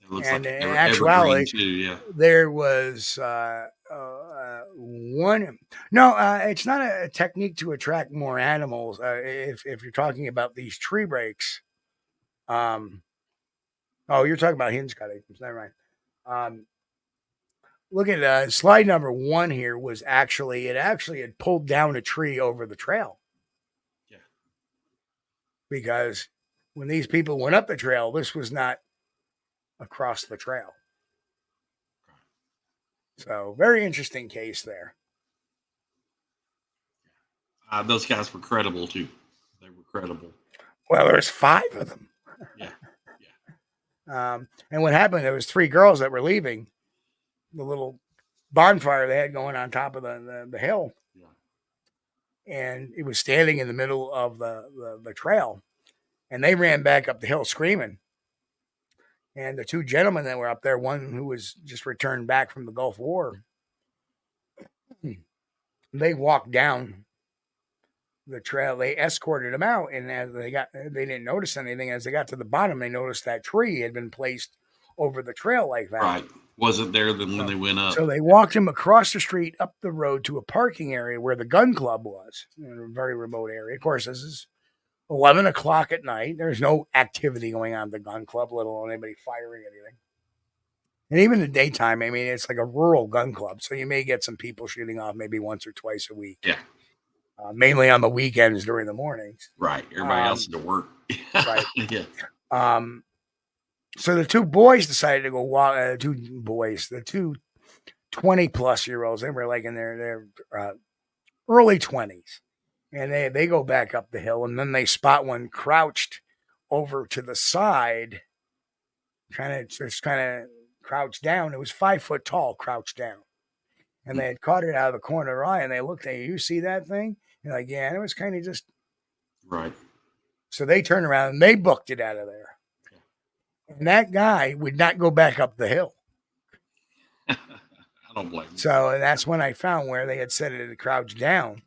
It looks and like in actuality, too, yeah. There was one. No, it's not a technique to attract more animals. If you're talking about these tree breaks, you're talking about hinge cutting. Never mind. Look at slide number 1 here. It actually had pulled down a tree over the trail. Yeah. Because when these people went up the trail, this was not across the trail. So very interesting case there. Those guys were credible too. They were credible. Well, there's 5 of them. Yeah. And what happened, there was 3 girls that were leaving the little bonfire they had going on top of the hill. Yeah. And it was standing in the middle of the trail. And they ran back up the hill screaming. And the 2 gentlemen that were up there, one who was just returned back from the Gulf War, they walked down the trail. They escorted them out, and as they didn't notice anything. As they got to the bottom, they noticed that tree had been placed over the trail like that. Right. Wasn't there when they went up. So they walked him across the street, up the road to a parking area where the gun club was, in a very remote area. Of course, this is 11 o'clock at night. There's no activity going on at the gun club, let alone anybody firing anything. And even in the daytime, I mean, it's like a rural gun club, so you may get some people shooting off maybe once or twice a week. Yeah. Mainly on the weekends during the mornings. Right. Everybody else is at work. Right. Yeah. So the two boys decided to go walk. The two 20-plus-year-olds, they were like in their early 20s, and they go back up the hill, and then they spot one crouched over to the side, kind of crouched down. It was 5 foot tall, crouched down, and they had caught it out of the corner of their eye, and they looked at you see that thing? You're like, yeah, and it was kind of just right. So they turned around and they booked it out of there. And that guy would not go back up the hill. I don't blame him. So that's when I found where they had set it to crouch down.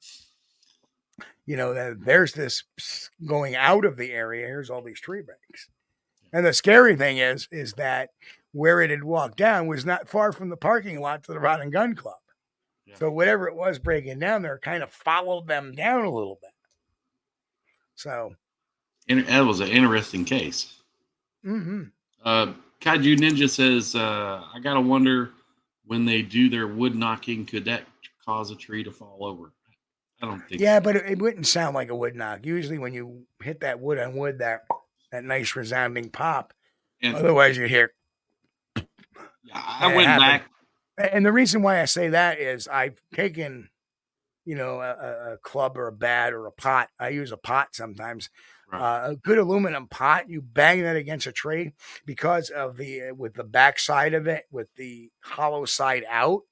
You know, that there's this going out of the area. Here's all these tree breaks. And the scary thing is that where it had walked down was not far from the parking lot to the Rod and Gun Club. Yeah. So whatever it was breaking down there kind of followed them down a little bit. So that was an interesting case. Mm-hmm. Kaiju Ninja says, I got to wonder when they do their wood knocking, could that cause a tree to fall over? I don't think so. But it wouldn't sound like a wood knock. Usually when you hit that wood on wood, that nice resounding pop. And otherwise you hear. Yeah, I went back. And the reason why I say that is I've taken, a club or a bat or a pot. I use a pot sometimes. Right. A good aluminum pot, you bang that against a tree because of with the back side of it, with the hollow side out,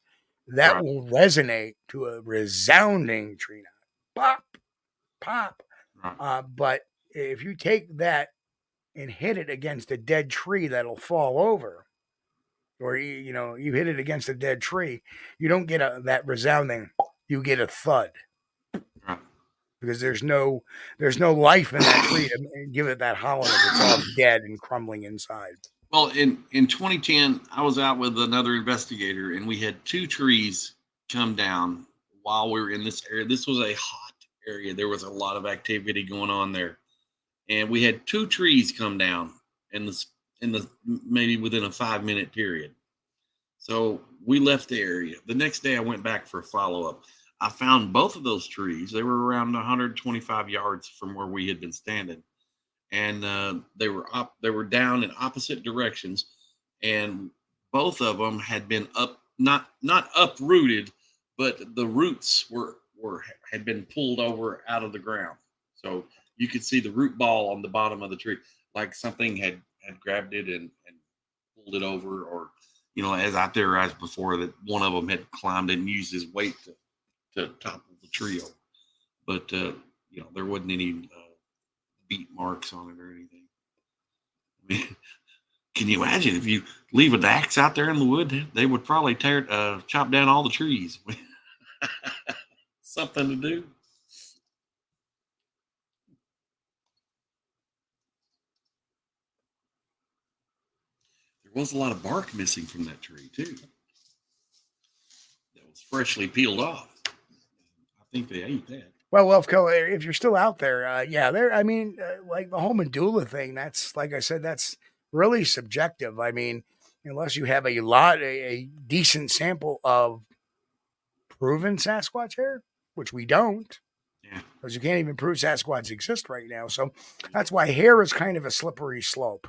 that right. will resonate to a resounding tree knock. Pop, pop. Right. But if you take that and hit it against a dead tree, that'll fall over. Or, you hit it against a dead tree, you don't get that resounding, you get a thud. Right. Because there's no life in that tree to give it that hollowness. It's all dead and crumbling inside. Well, in 2010, I was out with another investigator, and we had 2 trees come down while we were in this area. This was a hot area. There was a lot of activity going on there, and we had 2 trees come down in the maybe within a 5-minute period. So we left the area. The next day, I went back for a follow-up. I found both of those trees. They were around 125 yards from where we had been standing, and they were down in opposite directions, and both of them had been not uprooted, but the roots had been pulled over out of the ground. So you could see the root ball on the bottom of the tree, like something had grabbed it and pulled it over, or as I theorized before, that one of them had climbed it and used his weight to topple the tree over. But there wasn't any beat marks on it or anything. I mean, can you imagine if you leave an axe out there in the wood? They would probably chop down all the trees. Something to do. There was a lot of bark missing from that tree too. That was freshly peeled off. I think they ate that. Well, if you're still out there, like the whole medulla thing, that's, like I said, that's really subjective. I mean, unless you have a decent sample of proven Sasquatch hair, which we don't, because you can't even prove Sasquatch exist right now. So that's why hair is kind of a slippery slope.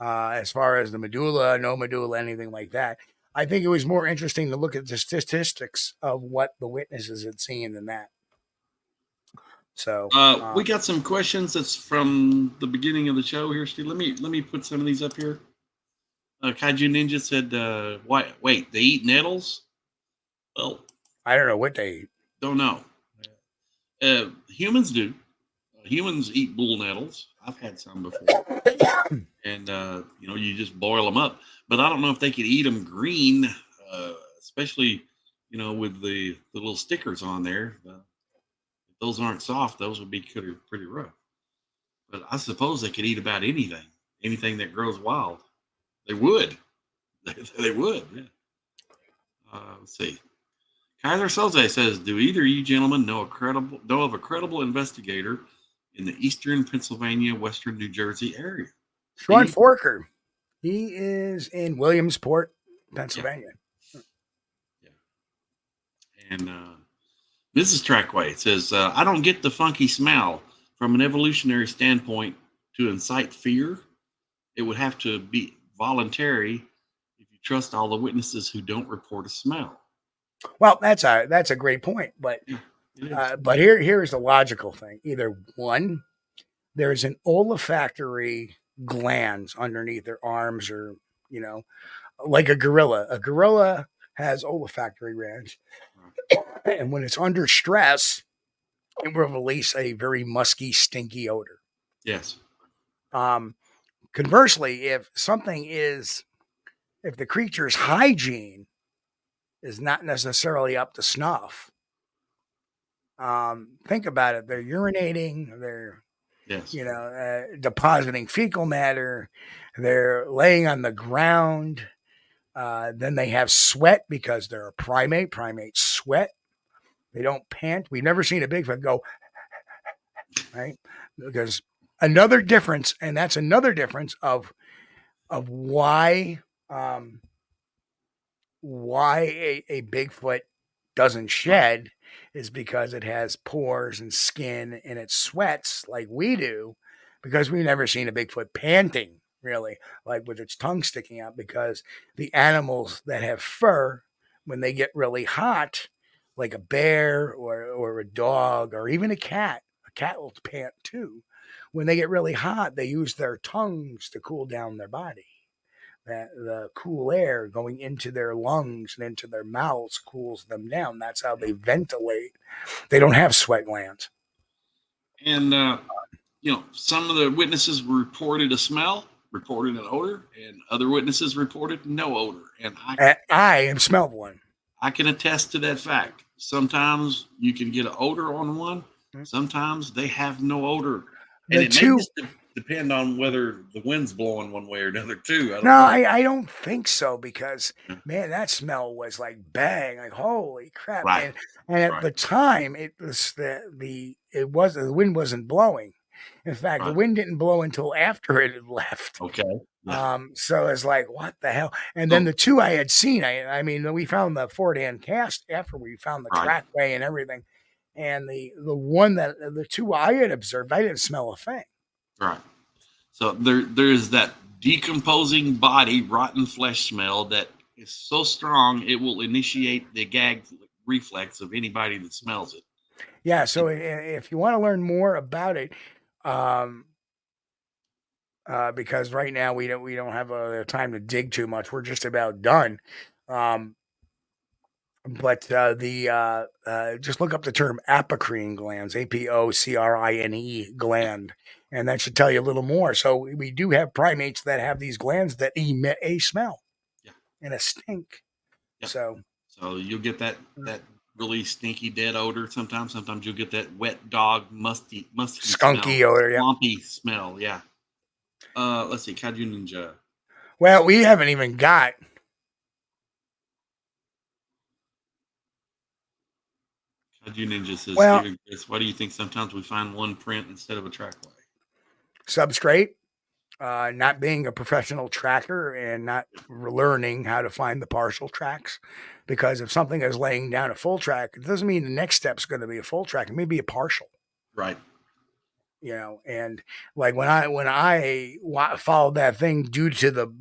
As far as the medulla, no medulla, anything like that. I think it was more interesting to look at the statistics of what the witnesses had seen than that. So we got some questions that's from the beginning of the show here, Steve. Let me put some of these up here. Kaiju Ninja said, wait, they eat nettles? Well, I don't know what they eat. Don't know. Humans do. Humans eat bull nettles. I've had some before. And, you just boil them up. But I don't know if they could eat them green, especially, with the little stickers on there. If those aren't soft, those would be pretty rough. But I suppose they could eat about anything that grows wild. They would. They would, yeah. Let's see. Kaiser Soze says, do either of you gentlemen know of a credible investigator in the eastern Pennsylvania, western New Jersey area? Sean Forker. He is in Williamsport, Pennsylvania. Yeah. And Mrs. Trackway says, I don't get the funky smell. From an evolutionary standpoint, to incite fear, it would have to be voluntary if you trust all the witnesses who don't report a smell. Well, that's a great point, but Yeah, it is. but here's the logical thing. Either one, there's an olfactory glands underneath their arms, or like a gorilla. A gorilla has olfactory glands, and when it's under stress, it will release a very musky, stinky odor. Yes. Conversely, if the creature's hygiene is not necessarily up to snuff, think about it. They're urinating, they're Yes. depositing fecal matter, they're laying on the ground. Then they have sweat because they're a primate. Primates sweat. They don't pant. We've never seen a Bigfoot go, right? Because another difference, and that's another difference of why a Bigfoot doesn't shed, is because it has pores and skin and it sweats like we do, because we've never seen a Bigfoot panting, really, like with its tongue sticking out, because the animals that have fur, when they get really hot, like a bear or a dog or even a cat will pant too. When they get really hot, they use their tongues to cool down their body. That the cool air going into their lungs and into their mouths cools them down. That's how they ventilate. They don't have sweat glands. And some of the witnesses reported a smell, reported an odor, and other witnesses reported no odor. And I have smelled one. I can attest to that fact. Sometimes you can get an odor on one. Sometimes they have no odor. And it may just depend on whether the wind's blowing one way or another, too. I don't think so, because, man, that smell was like bang, like holy crap. Right. And at the time, it was the wind wasn't blowing. In fact, the wind didn't blow until after it had left. Okay. Yeah. So it's like, what the hell? And then the two I had seen, I mean, we found the Ford-Ann cast after we found the trackway and everything. And the two I had observed, I didn't smell a thing. Right. So there's that decomposing body, rotten flesh smell that is so strong it will initiate the gag reflex of anybody that smells it. Yeah. So if you want to learn more about it, because right now we don't have time to dig too much. We're just about done. But just look up the term apocrine glands, APOCRINE gland, and that should tell you a little more. So we do have primates that have these glands that emit a smell, and a stink. Yeah. So you'll get that really stinky dead odor. Sometimes you'll get that wet dog musky skunky smell, odor, swampy smell. Yeah. Let's see, Kaiju Ninja. Well, we haven't even got. Kaiju Ninja says, why do you think sometimes we find one print instead of a trackway? Substrate, not being a professional tracker and not learning how to find the partial tracks. Because if something is laying down a full track, it doesn't mean the next step is going to be a full track. It may be a partial. Right. And like when I followed that thing due to the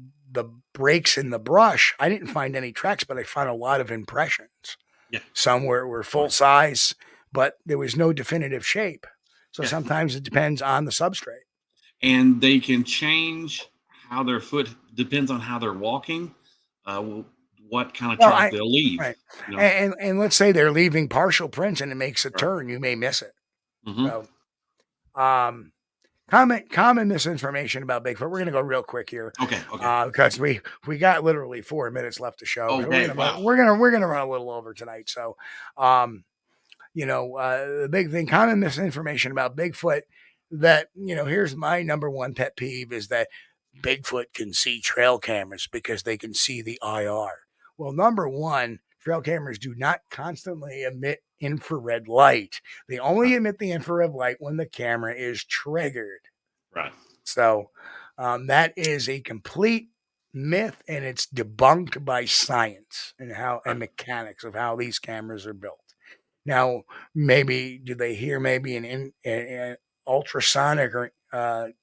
breaks in the brush, I didn't find any tracks, but I found a lot of impressions. Yeah. Some were full size, but there was no definitive shape. So sometimes it depends on the substrate. And they can change how their foot depends on how they're walking, what kind of track they'll leave. Right. And let's say they're leaving partial prints and it makes a turn, you may miss it. Mm-hmm. So, common misinformation about Bigfoot. We're going to go real quick here. Okay. Because we got literally 4 minutes left to show. Okay, we're gonna run a little over tonight. So, the big thing, common misinformation about Bigfoot, that, here's my number one pet peeve, is that Bigfoot can see trail cameras because they can see the IR. Well, number one, trail cameras do not constantly emit infrared light. They only emit the infrared light when the camera is triggered. Right. So that is a complete myth and it's debunked by science and mechanics of how these cameras are built. Now, maybe do they hear maybe an ultrasonic or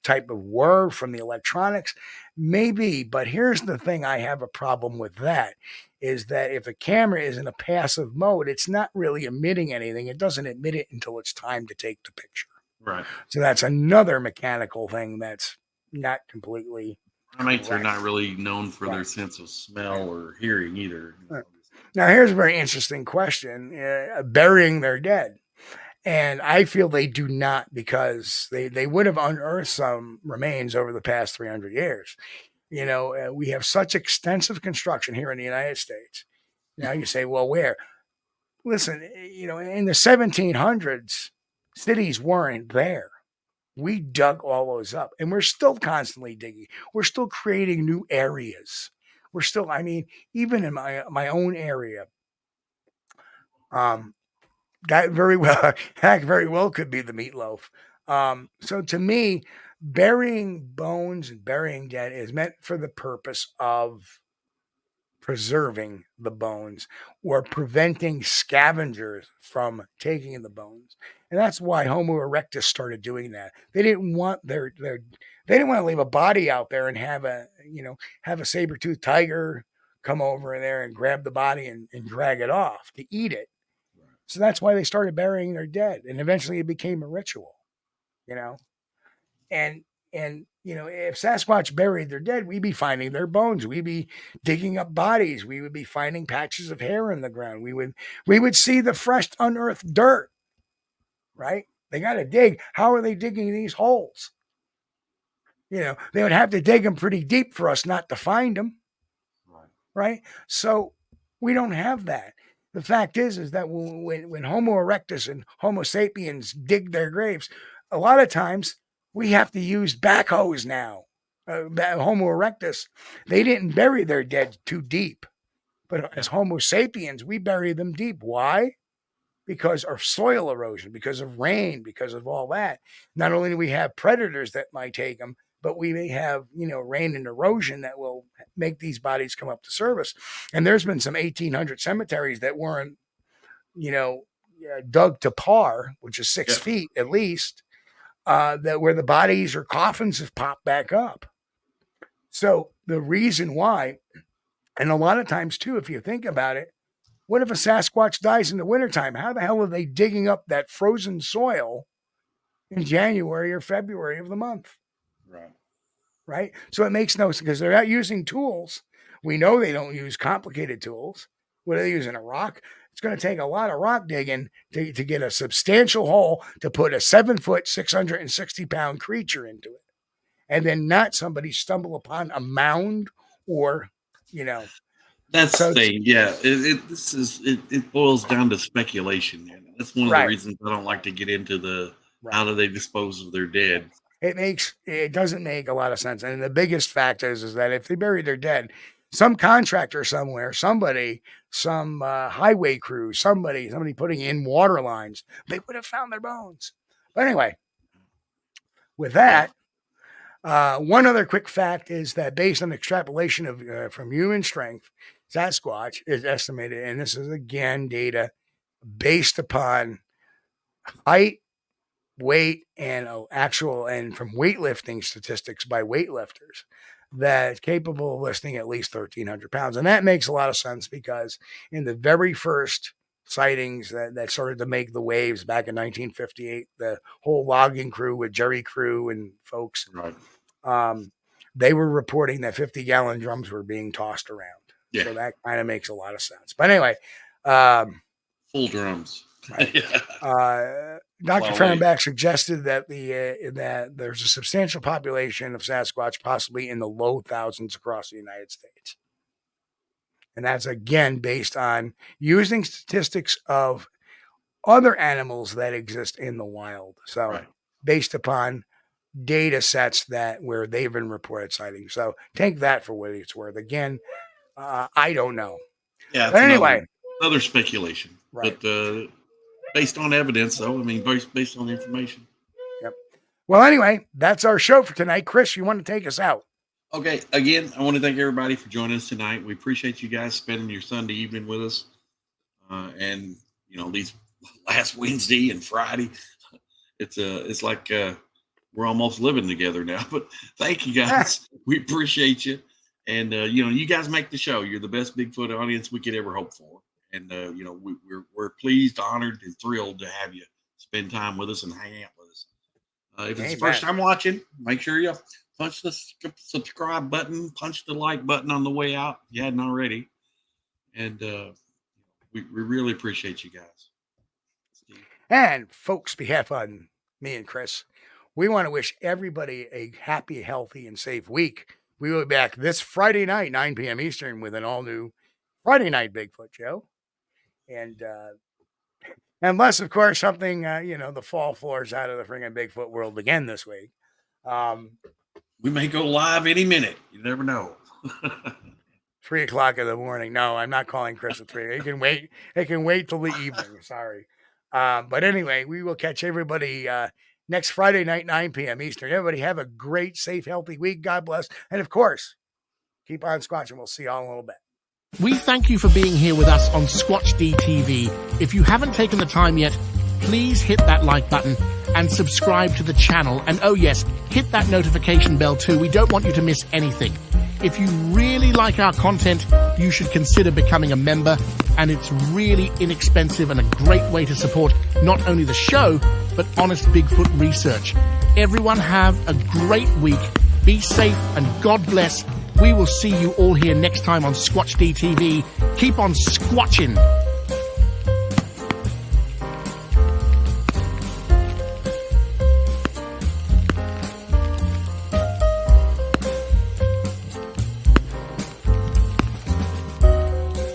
type of whir from the electronics? Maybe, but here's the thing: I have a problem with that. Is that if the camera is in a passive mode, it's not really emitting anything. It doesn't emit it until it's time to take the picture. Right. So that's another mechanical thing that's not completely. Primates are not really known for their sense of smell or hearing either. Now, here's a very interesting question: burying their dead. And I feel they do not, because they would have unearthed some remains over the past 300 years. We have such extensive construction here in the United States. Now you say, well, where? Listen, in the 1700s, cities weren't there. We dug all those up, and we're still constantly digging. We're still creating new areas. We're still, even in my own area, that very well could be the meatloaf. So to me, burying bones and burying dead is meant for the purpose of preserving the bones or preventing scavengers from taking the bones. And that's why Homo erectus started doing that. They didn't want they didn't want to leave a body out there and have a saber-toothed tiger come over there and grab the body and drag it off to eat it. So that's why they started burying their dead, and eventually it became a ritual, And if Sasquatch buried their dead, we'd be finding their bones. We'd be digging up bodies. We would be finding patches of hair in the ground. We would see the fresh unearthed dirt. Right? They got to dig. How are they digging these holes? They would have to dig them pretty deep for us not to find them. Right? So we don't have that. The fact is that when Homo erectus and Homo sapiens dig their graves, a lot of times we have to use backhoes now. Homo erectus, they didn't bury their dead too deep. But as Homo sapiens, we bury them deep. Why? Because of soil erosion, because of rain, because of all that. Not only do we have predators that might take them, but we may have, rain and erosion that will make these bodies come up to surface. And there's been some 1800 cemeteries that weren't, dug to par, which is 6 feet at least, that where the bodies or coffins have popped back up. So the reason why, and a lot of times too, if you think about it, what if a Sasquatch dies in the wintertime? How the hell are they digging up that frozen soil in January or February of the month? Right. So it makes no sense because they're not using tools. We know they don't use complicated tools. What are they using? A rock? It's going to take a lot of rock digging to get a substantial hole to put a 7-foot, 660-pound creature into it. And then not somebody stumble upon a mound or, That's the thing. Yeah. It boils down to speculation. That's one of the reasons I don't like to get into how do they dispose of their dead. It doesn't make a lot of sense. And the biggest fact is that if they bury their dead, some contractor somewhere, some highway crew, somebody putting in water lines, they would have found their bones. But anyway, with that, one other quick fact is that based on extrapolation of from human strength, Sasquatch is estimated, and this is again data based upon height, weight, and and from weightlifting statistics by weightlifters, that's capable of lifting at least 1,300 pounds. And that makes a lot of sense because in the very first sightings that started to make the waves back in 1958, the whole logging crew with Jerry Crew and folks, they were reporting that 50-gallon drums were being tossed around. Yeah. So that kind of makes a lot of sense. But anyway, full drums. Right. Dr. Fehrenbach suggested that that there's a substantial population of Sasquatch, possibly in the low thousands across the United States. And that's again based on using statistics of other animals that exist in the wild. So based upon data sets where they've been reported sightings. So take that for what it's worth. Again, I don't know. Yeah. But anyway, another speculation. Right. But based on evidence, though, based on information. Yep. Well, anyway, that's our show for tonight. Chris, you want to take us out? Okay, again, I want to thank everybody for joining us tonight. We appreciate you guys spending your Sunday evening with us. And these last Wednesday and Friday, it's like we're almost living together now. But thank you guys. We appreciate you. And you guys make the show. You're the best Bigfoot audience we could ever hope for. And we're pleased, honored, and thrilled to have you spend time with us and hang out with us. If it's the first time watching, make sure you punch the subscribe button, punch the like button on the way out if you hadn't already. And we really appreciate you guys. Steve. And folks, behalf on me and Chris, we want to wish everybody a happy, healthy, and safe week. We will be back this Friday night, 9 p.m. Eastern, with an all-new Friday Night Bigfoot show. And unless, of course, something, the fall floors out of the friggin' Bigfoot world again this week. We may go live any minute. You never know. 3 o'clock in the morning. No, I'm not calling Chris at 3. It can wait. It can wait till the evening. Sorry. But anyway, we will catch everybody next Friday night, 9 p.m. Eastern. Everybody have a great, safe, healthy week. God bless. And of course, keep on squatching. We'll see y'all in a little bit. We thank you for being here with us on Squatch-D TV. If you haven't taken the time yet, please hit that like button and subscribe to the channel. And oh yes, hit that notification bell too. We don't want you to miss anything. If you really like our content, you should consider becoming a member. And it's really inexpensive and a great way to support not only the show, but honest Bigfoot research. Everyone have a great week. Be safe and God bless. We will see you all here next time on Squatch-D TV. Keep on squatching.